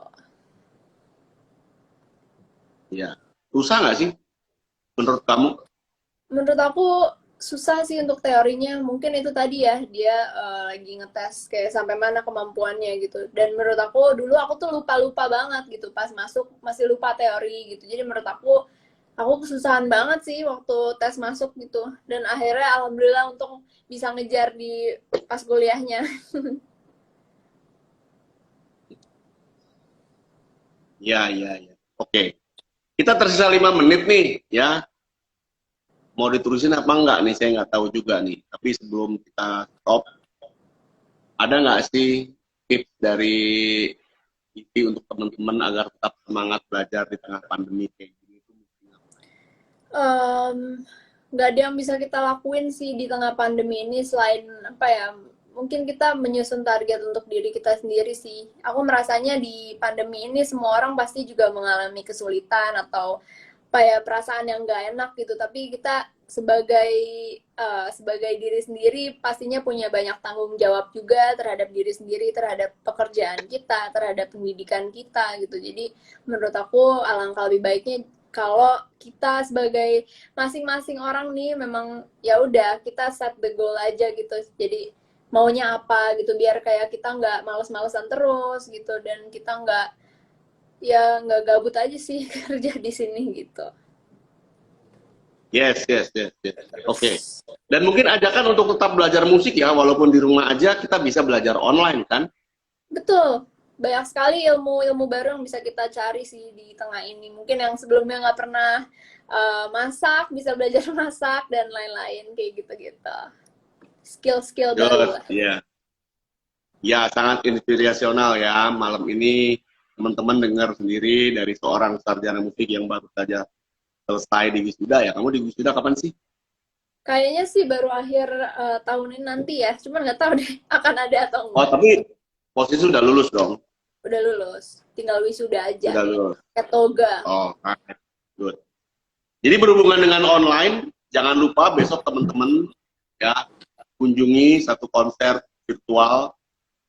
[SPEAKER 2] Ya, susah nggak sih menurut kamu?
[SPEAKER 3] Menurut aku susah sih untuk teorinya. Mungkin itu tadi ya, dia lagi ngetes kayak sampai mana kemampuannya gitu. Dan menurut aku dulu aku tuh lupa-lupa banget gitu pas masuk, masih lupa teori gitu. Jadi menurut aku kesusahan banget sih waktu tes masuk gitu. Dan akhirnya alhamdulillah untuk bisa ngejar di pas kuliahnya.
[SPEAKER 2] Ya, ya, ya. Oke. Kita tersisa 5 menit nih, ya. Mau diterusin apa enggak nih? Saya nggak tahu juga nih. Tapi sebelum kita stop, ada nggak sih tips dari Ivi untuk teman-teman agar tetap semangat belajar di tengah pandemi kayak gini?
[SPEAKER 3] Nggak ada yang bisa kita lakuin sih di tengah pandemi ini selain apa ya, mungkin kita menyusun target untuk diri kita sendiri sih. Aku merasanya di pandemi ini semua orang pasti juga mengalami kesulitan atau apa ya, perasaan yang nggak enak gitu, tapi kita sebagai sebagai diri sendiri pastinya punya banyak tanggung jawab juga terhadap diri sendiri, terhadap pekerjaan kita, terhadap pendidikan kita gitu. Jadi menurut aku alangkah lebih baiknya kalau kita sebagai masing-masing orang nih memang ya udah kita set the goal aja gitu. Jadi maunya apa gitu, biar kayak kita nggak males-malesan terus gitu, dan kita nggak gabut aja sih kerja di sini gitu.
[SPEAKER 2] Yes, yes, yes, yes. Oke. Dan mungkin ajakan untuk tetap belajar musik ya, walaupun di rumah aja kita bisa belajar online kan?
[SPEAKER 3] Betul, banyak sekali ilmu-ilmu baru yang bisa kita cari sih di tengah ini. Mungkin yang sebelumnya nggak pernah masak, bisa belajar masak dan lain-lain kayak gitu-gitu. Skill-skill baru
[SPEAKER 2] Good,
[SPEAKER 3] lah.
[SPEAKER 2] ya. Ya, sangat inspirasional ya. Malam ini teman-teman dengar sendiri dari seorang sarjana musik yang baru saja selesai di wisuda ya. Kamu di wisuda kapan sih?
[SPEAKER 3] Kayaknya sih baru akhir tahun ini nanti ya, cuman nggak tahu deh akan ada atau
[SPEAKER 2] Oh,
[SPEAKER 3] enggak.
[SPEAKER 2] tapi posisi sudah lulus dong?
[SPEAKER 3] Udah lulus, tinggal wisuda aja.
[SPEAKER 2] Sudah lulus.
[SPEAKER 3] Kayak toga.
[SPEAKER 2] Oh, good. Jadi berhubungan dengan online, jangan lupa besok teman-teman ya kunjungi satu konser virtual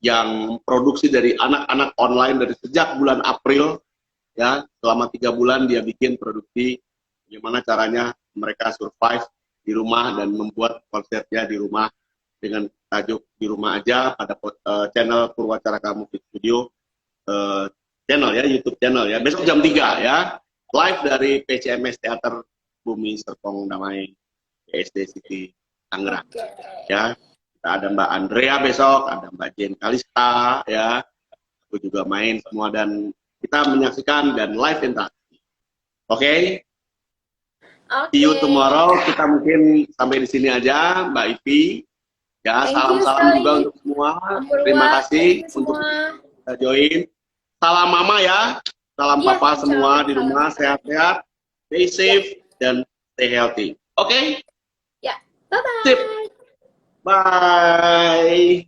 [SPEAKER 2] yang produksi dari anak-anak online dari sejak bulan April ya, selama 3 bulan dia bikin produksi bagaimana caranya mereka survive di rumah dan membuat konsernya di rumah dengan tajuk di rumah aja pada channel Purwacaraka Musik Studio, channel ya, YouTube channel ya, besok jam 3 ya, live dari PCMS Teater Bumi Serpong Damai PSD City Tangerang. Ya, kita ada Mbak Andrea besok, ada Mbak Jen Kalista ya, aku juga main semua dan kita menyaksikan dan live interaksi. Oke? See you tomorrow. Kita mungkin sampai di sini aja, Mbak Ivi. Ya, salam-salam juga untuk semua. Terima kasih untuk kita join. Salam mama ya, salam papa semua di rumah, sehat-sehat, stay safe dan stay healthy. Oke?
[SPEAKER 3] Ya, bye-bye.
[SPEAKER 2] Sip. Bye.